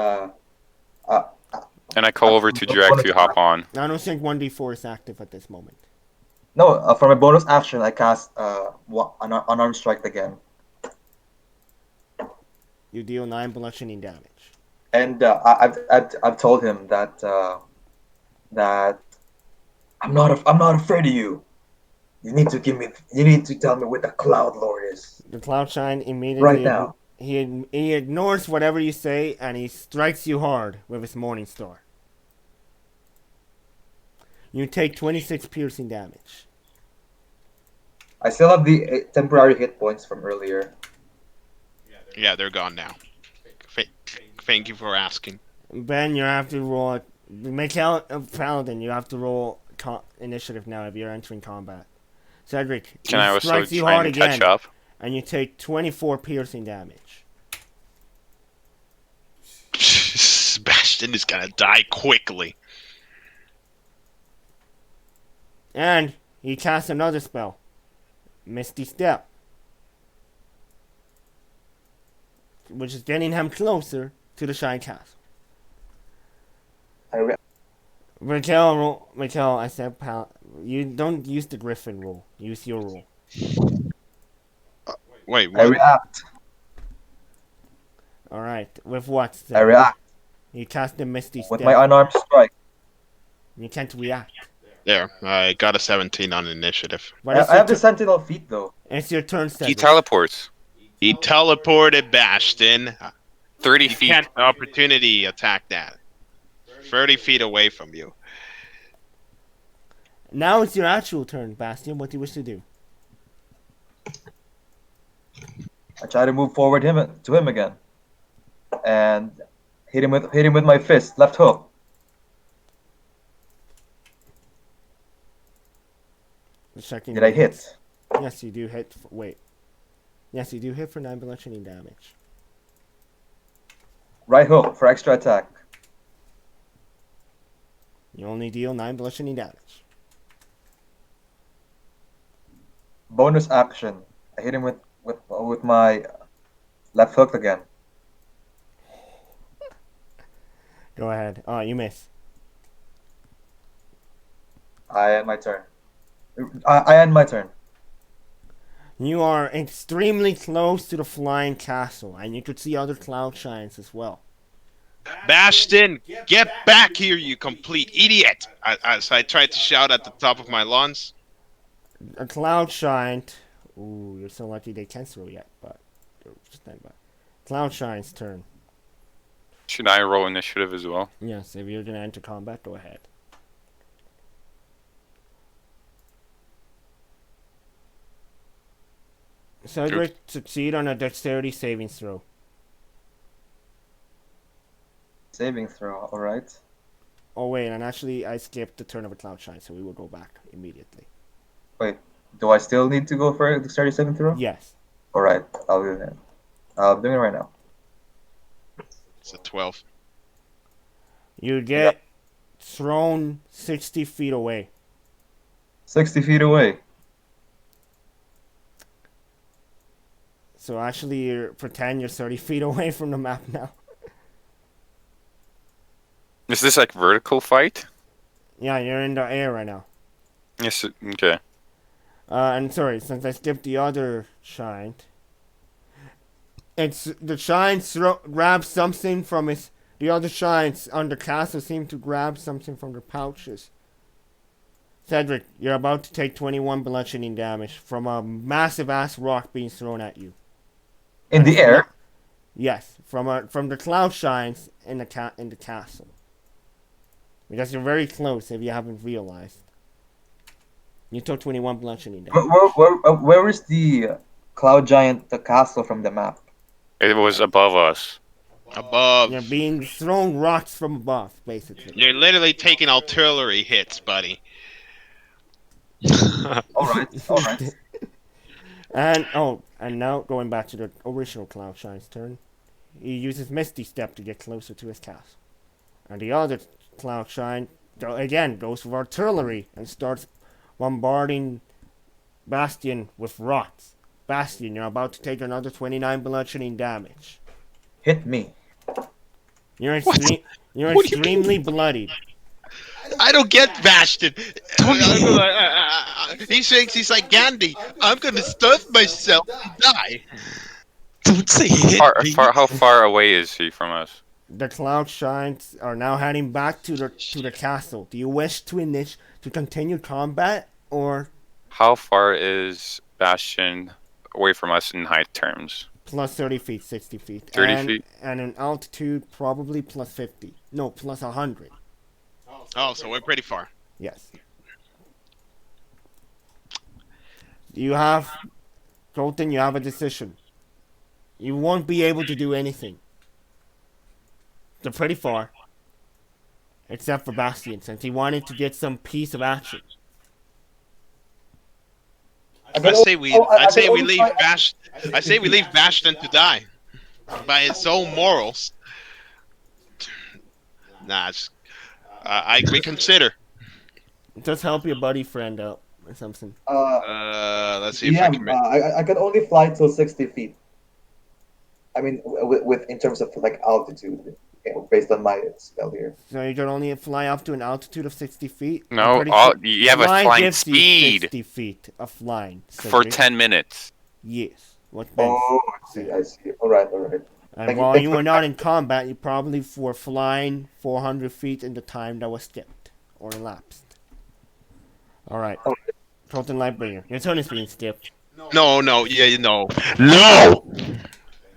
And I call over to Drek to hop on. I don't think 1d4 is active at this moment. no, for my bonus action, I cast unarmed strike again. You deal 9 bludgeoning damage. And I've told him that that I'm not afraid of you. You need to tell me where the Cloud Lord is The Cloudshine immediately right now. He ignores whatever you say and he strikes you hard with his Morning Star. You take 26 piercing damage. I still have the temporary hit points from earlier. Yeah, they're gone now. Thank you for asking. Ben, you have to roll. Mikhail Paladin, you have to roll initiative now if you're entering combat. Cedric, Can I he also strikes you try hard and again, catch up? and you take 24 piercing damage. Bastion is gonna die quickly. And he casts another spell, Misty Step, which is getting him closer to the Shine Castle. Mikhail, I said, you don't use the Griffin rule. Use your rule. Wait, I what? react. All right. With what? I Cedric? react You cast the Misty with Step. my unarmed strike. You can't react. There, I got a 17 on initiative. But I have the Sentinel feet though. it's your turn, He Cedric. teleports. He teleported Bastion. 30 You feet. can't opportunity attack that. 30 feet away from you. Now it's your actual turn, Bastion. What do you wish to do? I try to move forward to him again, and hit him with my fist, left hook. Checking Did I your hits. hit? Yes, you do hit. Wait. Yes, you do hit for 9 bludgeoning damage. Right hook for extra attack. You only deal 9 bludgeoning damage. Bonus action. I hit him with my left hook again. Go ahead. Oh, you miss. I end my turn. I end my turn. You are extremely close to the flying castle, and you could see other cloud shines as well. Bastion, get back here, you complete idiot! So I tried to shout at the top of my lungs. A cloud shine. Ooh, you're so lucky they can't throw yet, but stand by. Cloud shine's turn. Should I roll initiative as well? Yes, if you're gonna enter combat, go ahead. Cedric, succeed on a dexterity saving throw. Saving throw. All right. Oh wait, and actually I skipped the turn of a cloud shine, so we will go back immediately. Wait. Do I still need to go for a dexterity saving throw? Yes. All right. I'll do that. I'm doing it right now. It's a 12. You get thrown 60 feet away. 60 feet away. So actually, pretend you're 30 feet away from the map now. Is this like vertical fight? Yeah, you're in the air right now. Yes. Okay. And sorry, since I skipped the other shine, it's the shine grabs something from its. The other shines on the castle seem to grab something from their pouches. Cedric, you're about to take 21 bludgeoning damage from a massive ass rock being thrown at you. In the air. Yes, from the cloud shines in the castle. Because you're very close if you haven't realized. You took 21 bludgeoning damage. Where is the cloud giant, the castle from the map? It was above us. Above. You're being thrown rocks from above, basically. You're literally taking artillery hits, buddy. All right. All right. And now going back to the original Cloud Shine's turn, he uses Misty Step to get closer to his castle. And the other Cloud Shine, again, goes for artillery and starts bombarding Bastion with rocks. Bastion, you're about to take another 29 bludgeoning damage. Hit me. You're What? You're What do you extremely bloodied. I don't get Bastion. He thinks he's like Gandhi. I'm gonna stuff myself and die. Don't say hit me. How far away is he from us? The Cloud Shines are now heading back to the castle. Do you wish to continue combat, or How far is Bastion away from us in height terms? plus 30 feet, 60 feet? 30 feet? And in altitude, probably plus 50. No, plus 100. Oh, so we're pretty far. Yes. You have, Colton, you have a decision. You won't be able to do anything. They're pretty far. Except for Bastion, since he wanted to get some piece of action. I say we leave Bastion to die by his own morals. Nah, I reconsider. Just help your buddy friend out or something. Let's see if I can. I can only fly till 60 feet. I mean, with in terms of like altitude, based on my spell here. So you can only fly up to an altitude of 60 feet? No, I'm pretty sure you have a flying gives you speed 60 feet of flying. for Cedric. 10 minutes. Yes. What Ben Oh, I see. All right. And Thank you- while thank you you were for- not in combat, you probably were flying 400 feet in the time that was skipped or elapsed. Alright. Alright. Colton Lightbringer, your turn is being skipped. No, yeah, no.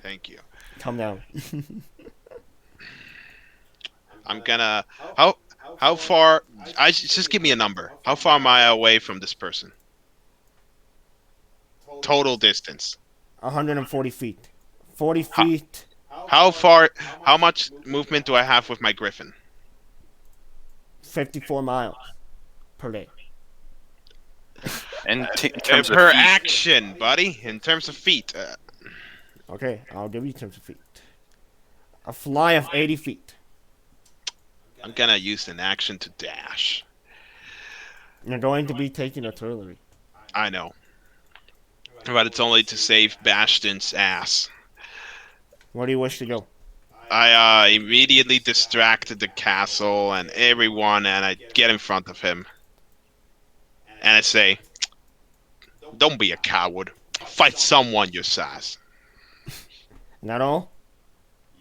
Thank you. Calm down. I'm gonna. How far? Just give me a number. How far am I away from this person? Total distance. 140 feet. 40 Huh. feet. How much movement do I have with my griffin? 54 miles per day. In terms of Per feet, action, buddy. In terms of feet. Okay, I'll give you terms of feet. A fly of 80 feet. I'm gonna use an action to dash. You're going to be taking artillery. I know. But it's only to save Bastion's ass. Where do you wish to go? I immediately distracted the castle and everyone, and I get in front of him. And I say, don't be a coward. Fight someone your size. Not all?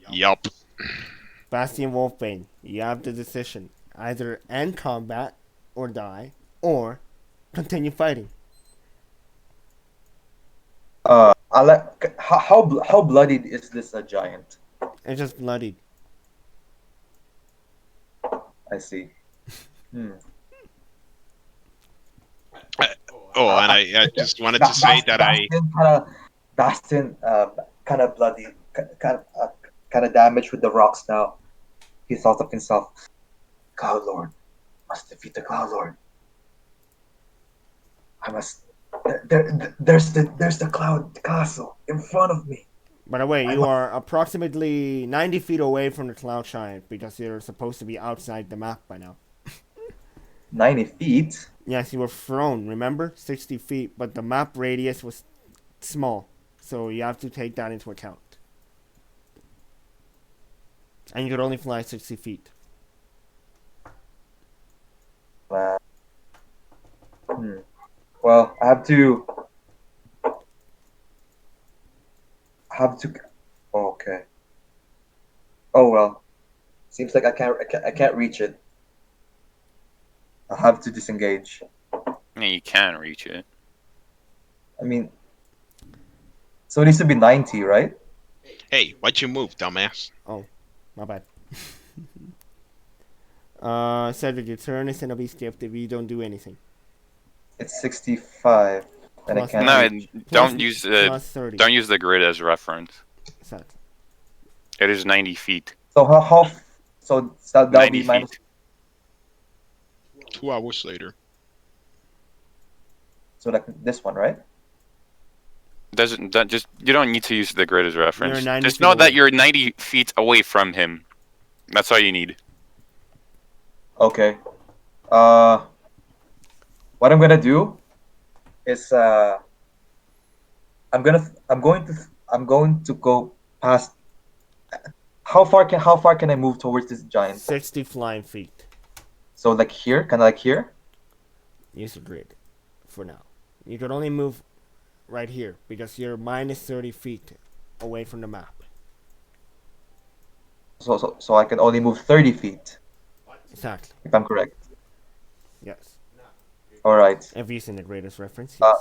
Yup. Bastion Wolfbane, you have the decision. Either end combat or die, or continue fighting. How bloodied is this giant? It's just bloodied. I see. Oh, and I just wanted to say that Bastion kind of bloody, kind of damaged with the rocks now. He thought of himself, Cloud Lord, must defeat the Cloud Lord. I must. There's the Cloud Castle in front of me. By the way, you are approximately 90 feet away from the Cloud Giant because you're supposed to be outside the map by now. 90 feet. Yes, you were thrown, remember? 60 feet, but the map radius was small, so you have to take that into account. And you could only fly 60 feet. Well, I have to. Oh, okay. Oh well. Seems like I can't reach it. I'll have to disengage. yeah, you can reach it. I mean, so it needs to be 90, right? hey, why'd you move, dumbass? My bad. Cedric, your turn is gonna be skipped if you don't do anything. It's 65, and I Plus can't. No, reach. don't use the Plus 30. don't use the grid as reference. Exactly. It is 90 feet. So so that'll 90 be minus. feet. 2 hours later. So like this one, right? Just you don't need to use the grid as reference. You're 90 Just feet know that away. you're 90 feet away from him. That's all you need. Okay. What I'm gonna do is I'm going to go past. How far can I move towards this giant? 60 flying feet. So like here, kind of like here. Use the grid for now. You could only move right here because you're minus 30 feet away from the map. So I can only move 30 feet Exactly. if I'm correct. Yes. All right, If using the greatest reference, Uh,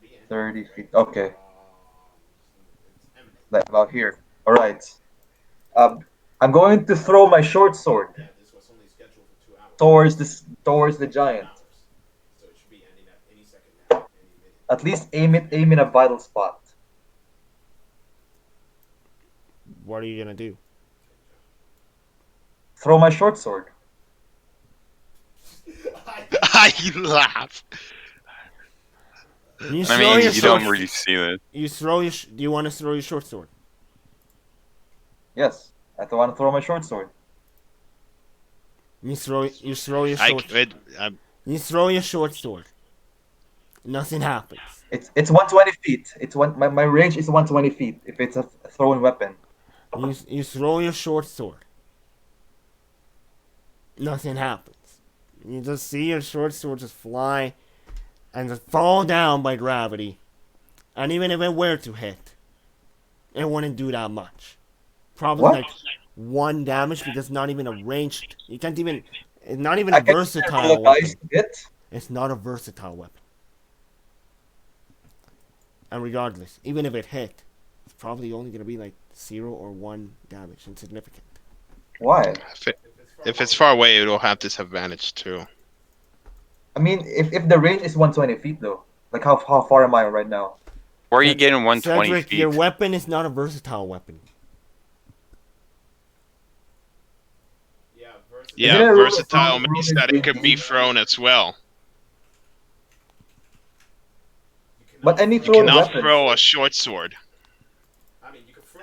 yes. 30 feet. Okay. Like about here. All right. I'm going to throw my short sword towards the giant. At least aim in a vital spot. What are you gonna do? Throw my short sword. I laugh. You I throw mean, your you short. don't really see it. You throw your. Do you want to throw your short sword? Yes, I want to throw my short sword. You throw your I, short. it, I, You throw your short sword. Nothing happens. It's 120 feet. My range is 120 feet if it's a thrown weapon. You throw your short sword. Nothing happens. You just see your short sword just fly and just fall down by gravity. And even if it were to hit, it wouldn't do that much. Probably What? like 1 damage because not even a ranged. You can't even. It's not even I a can versatile roll a weapon. dice to hit. It's not a versatile weapon. And regardless, even if it hit, it's probably only going to be like 0 or 1 damage. Insignificant. Why? if it's far away, it'll have disadvantage too. I mean, if the range is 120 feet though, like how far am I right now? Where are you getting 120 Cedric, feet? your weapon is not a versatile weapon. Yeah, Isn't it a rule versatile that means is that it could be being- thrown as well. But any You thrown cannot weapon. throw a short sword.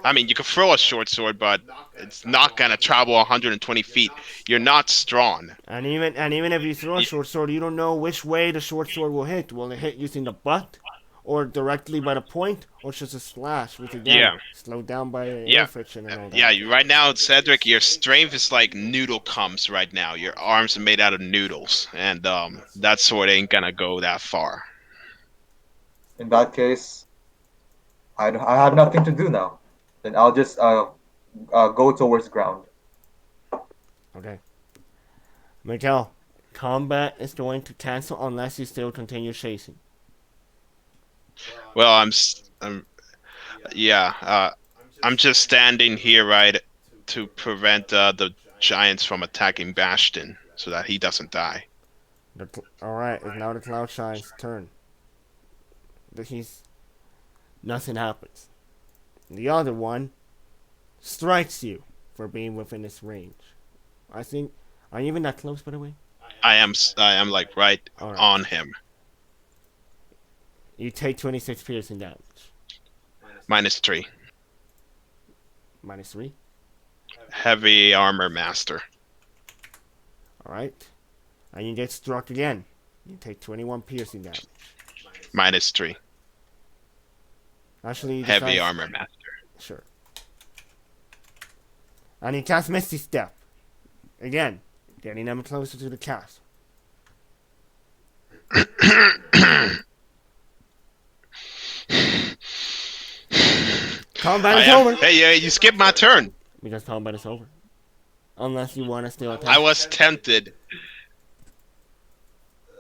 I mean, you can throw a short sword, but it's not gonna travel 120 feet. You're not strong. And even if you throw a short sword, you don't know which way the short sword will hit. Will it hit using the butt, or directly by the point, or just a slash, which again Yeah. slowed down by Yeah. air friction and all that. Yeah, right now, Cedric, your strength is like noodle comes right now. Your arms are made out of noodles, and that sword ain't gonna go that far. In that case, I have nothing to do now. Then I'll just go towards ground. Okay. Miguel, combat is going to cancel unless you still continue chasing. Well, I'm just standing here, right, to prevent the giants from attacking Bastion, so that he doesn't die. Alright, it's now the Cloud Shine's turn. Nothing happens. The other one strikes you for being within its range. I think. Are you even that close, by the way? I am like right Alright. on him. You take 26 piercing damage. -3. -3. Heavy armor master. Alright. And you get struck again. You take 21 piercing damage. -3. Actually, you Heavy decide- armor master. Sure. And you cast Misty Step. Again, getting them closer to the castle. Combat is over. Hey, you skipped my turn. Because combat is over. Unless you want to still attack. I was tempted.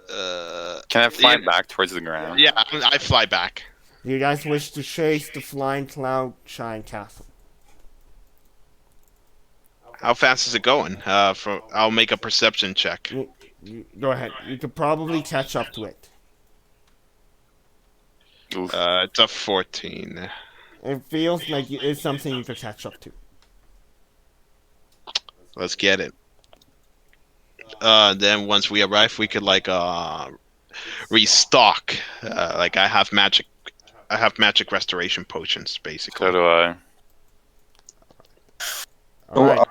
Can I fly yeah. back towards the ground? Yeah, I fly back. You guys wish to chase the flying cloud shine castle. How fast is it going? I'll make a perception check. Go ahead. You could probably catch up to it. Oof. It's a 14. It feels like it's something you could catch up to. Let's get it. Then once we arrive, we could restock. Like I have magic restoration potions, basically. So do I. So Alright.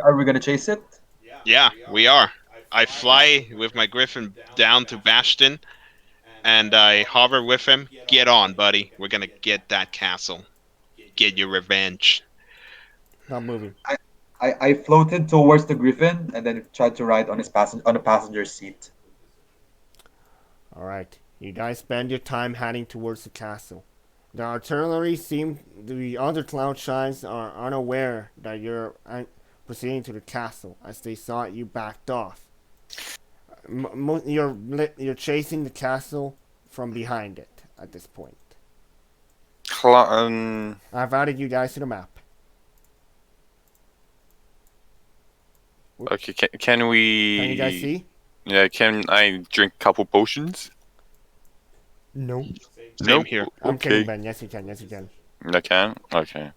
are we gonna chase it? Yeah, we are. I fly with my griffin down to Bastion, and I hover with him. Get on, buddy. We're gonna get that castle. Get your revenge. Not moving. I floated towards the griffin and then tried to ride on the passenger seat. Alright. You guys spend your time heading towards the castle. The other cloud shines are unaware that you're proceeding to the castle, as they saw you backed off. You're chasing the castle from behind it at this point. I've added you guys to the map. Okay, can we... Can you guys see? Yeah, can I drink a couple potions? No. Same Nope. here. I'm Okay. kidding, Ben. Yes, you can. Yes, you can. I can? Okay.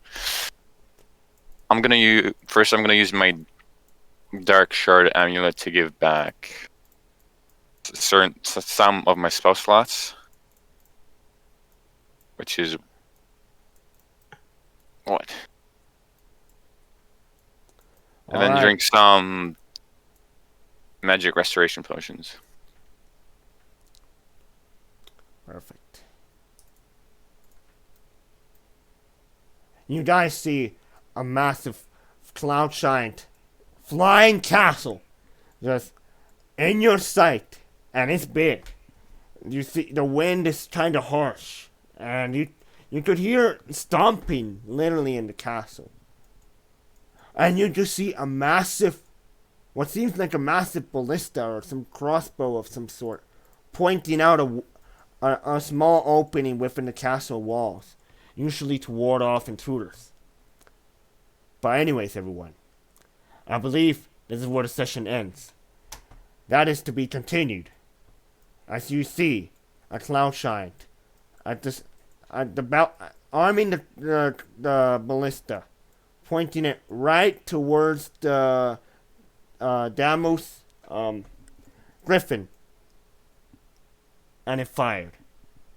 I'm gonna use my Dark Shard Amulet to give back some of my spell slots. Which is... What? And then Alright. drink some magic restoration potions. Perfect. You guys see a massive cloud giant flying castle just in your sight, and it's big. You see the wind is kind of harsh, and you could hear stomping literally in the castle. And you just see a massive, what seems like a massive ballista or some crossbow of some sort, pointing out a small opening within the castle walls, usually to ward off intruders. But anyways, everyone, I believe this is where the session ends. That is to be continued. As you see, a cloud giant arming the ballista, pointing it right towards the Deimos griffin, and it fired.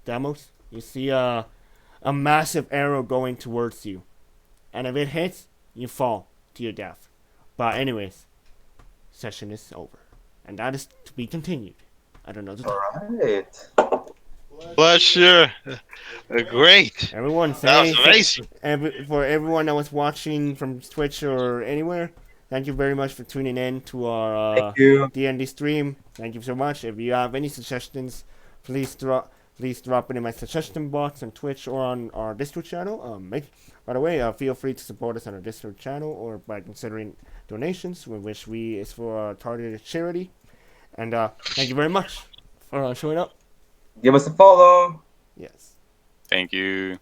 Deimos, you see a massive arrow going towards you, and if it hits, you fall to your death. But anyways, session is over, and that is to be continued. I don't know the time. Alright. Pleasure. Great. Everyone, That was say amazing. for everyone that was watching from Twitch or anywhere, thank you very much for tuning in to our Thank you. D&D stream. Thank you so much. If you have any suggestions, please drop it in my suggestion box on Twitch or on our Discord channel. By the way, feel free to support us on our Discord channel or by considering donations, which is for a targeted charity. And thank you very much for showing up. Give us a follow. Yes. Thank you.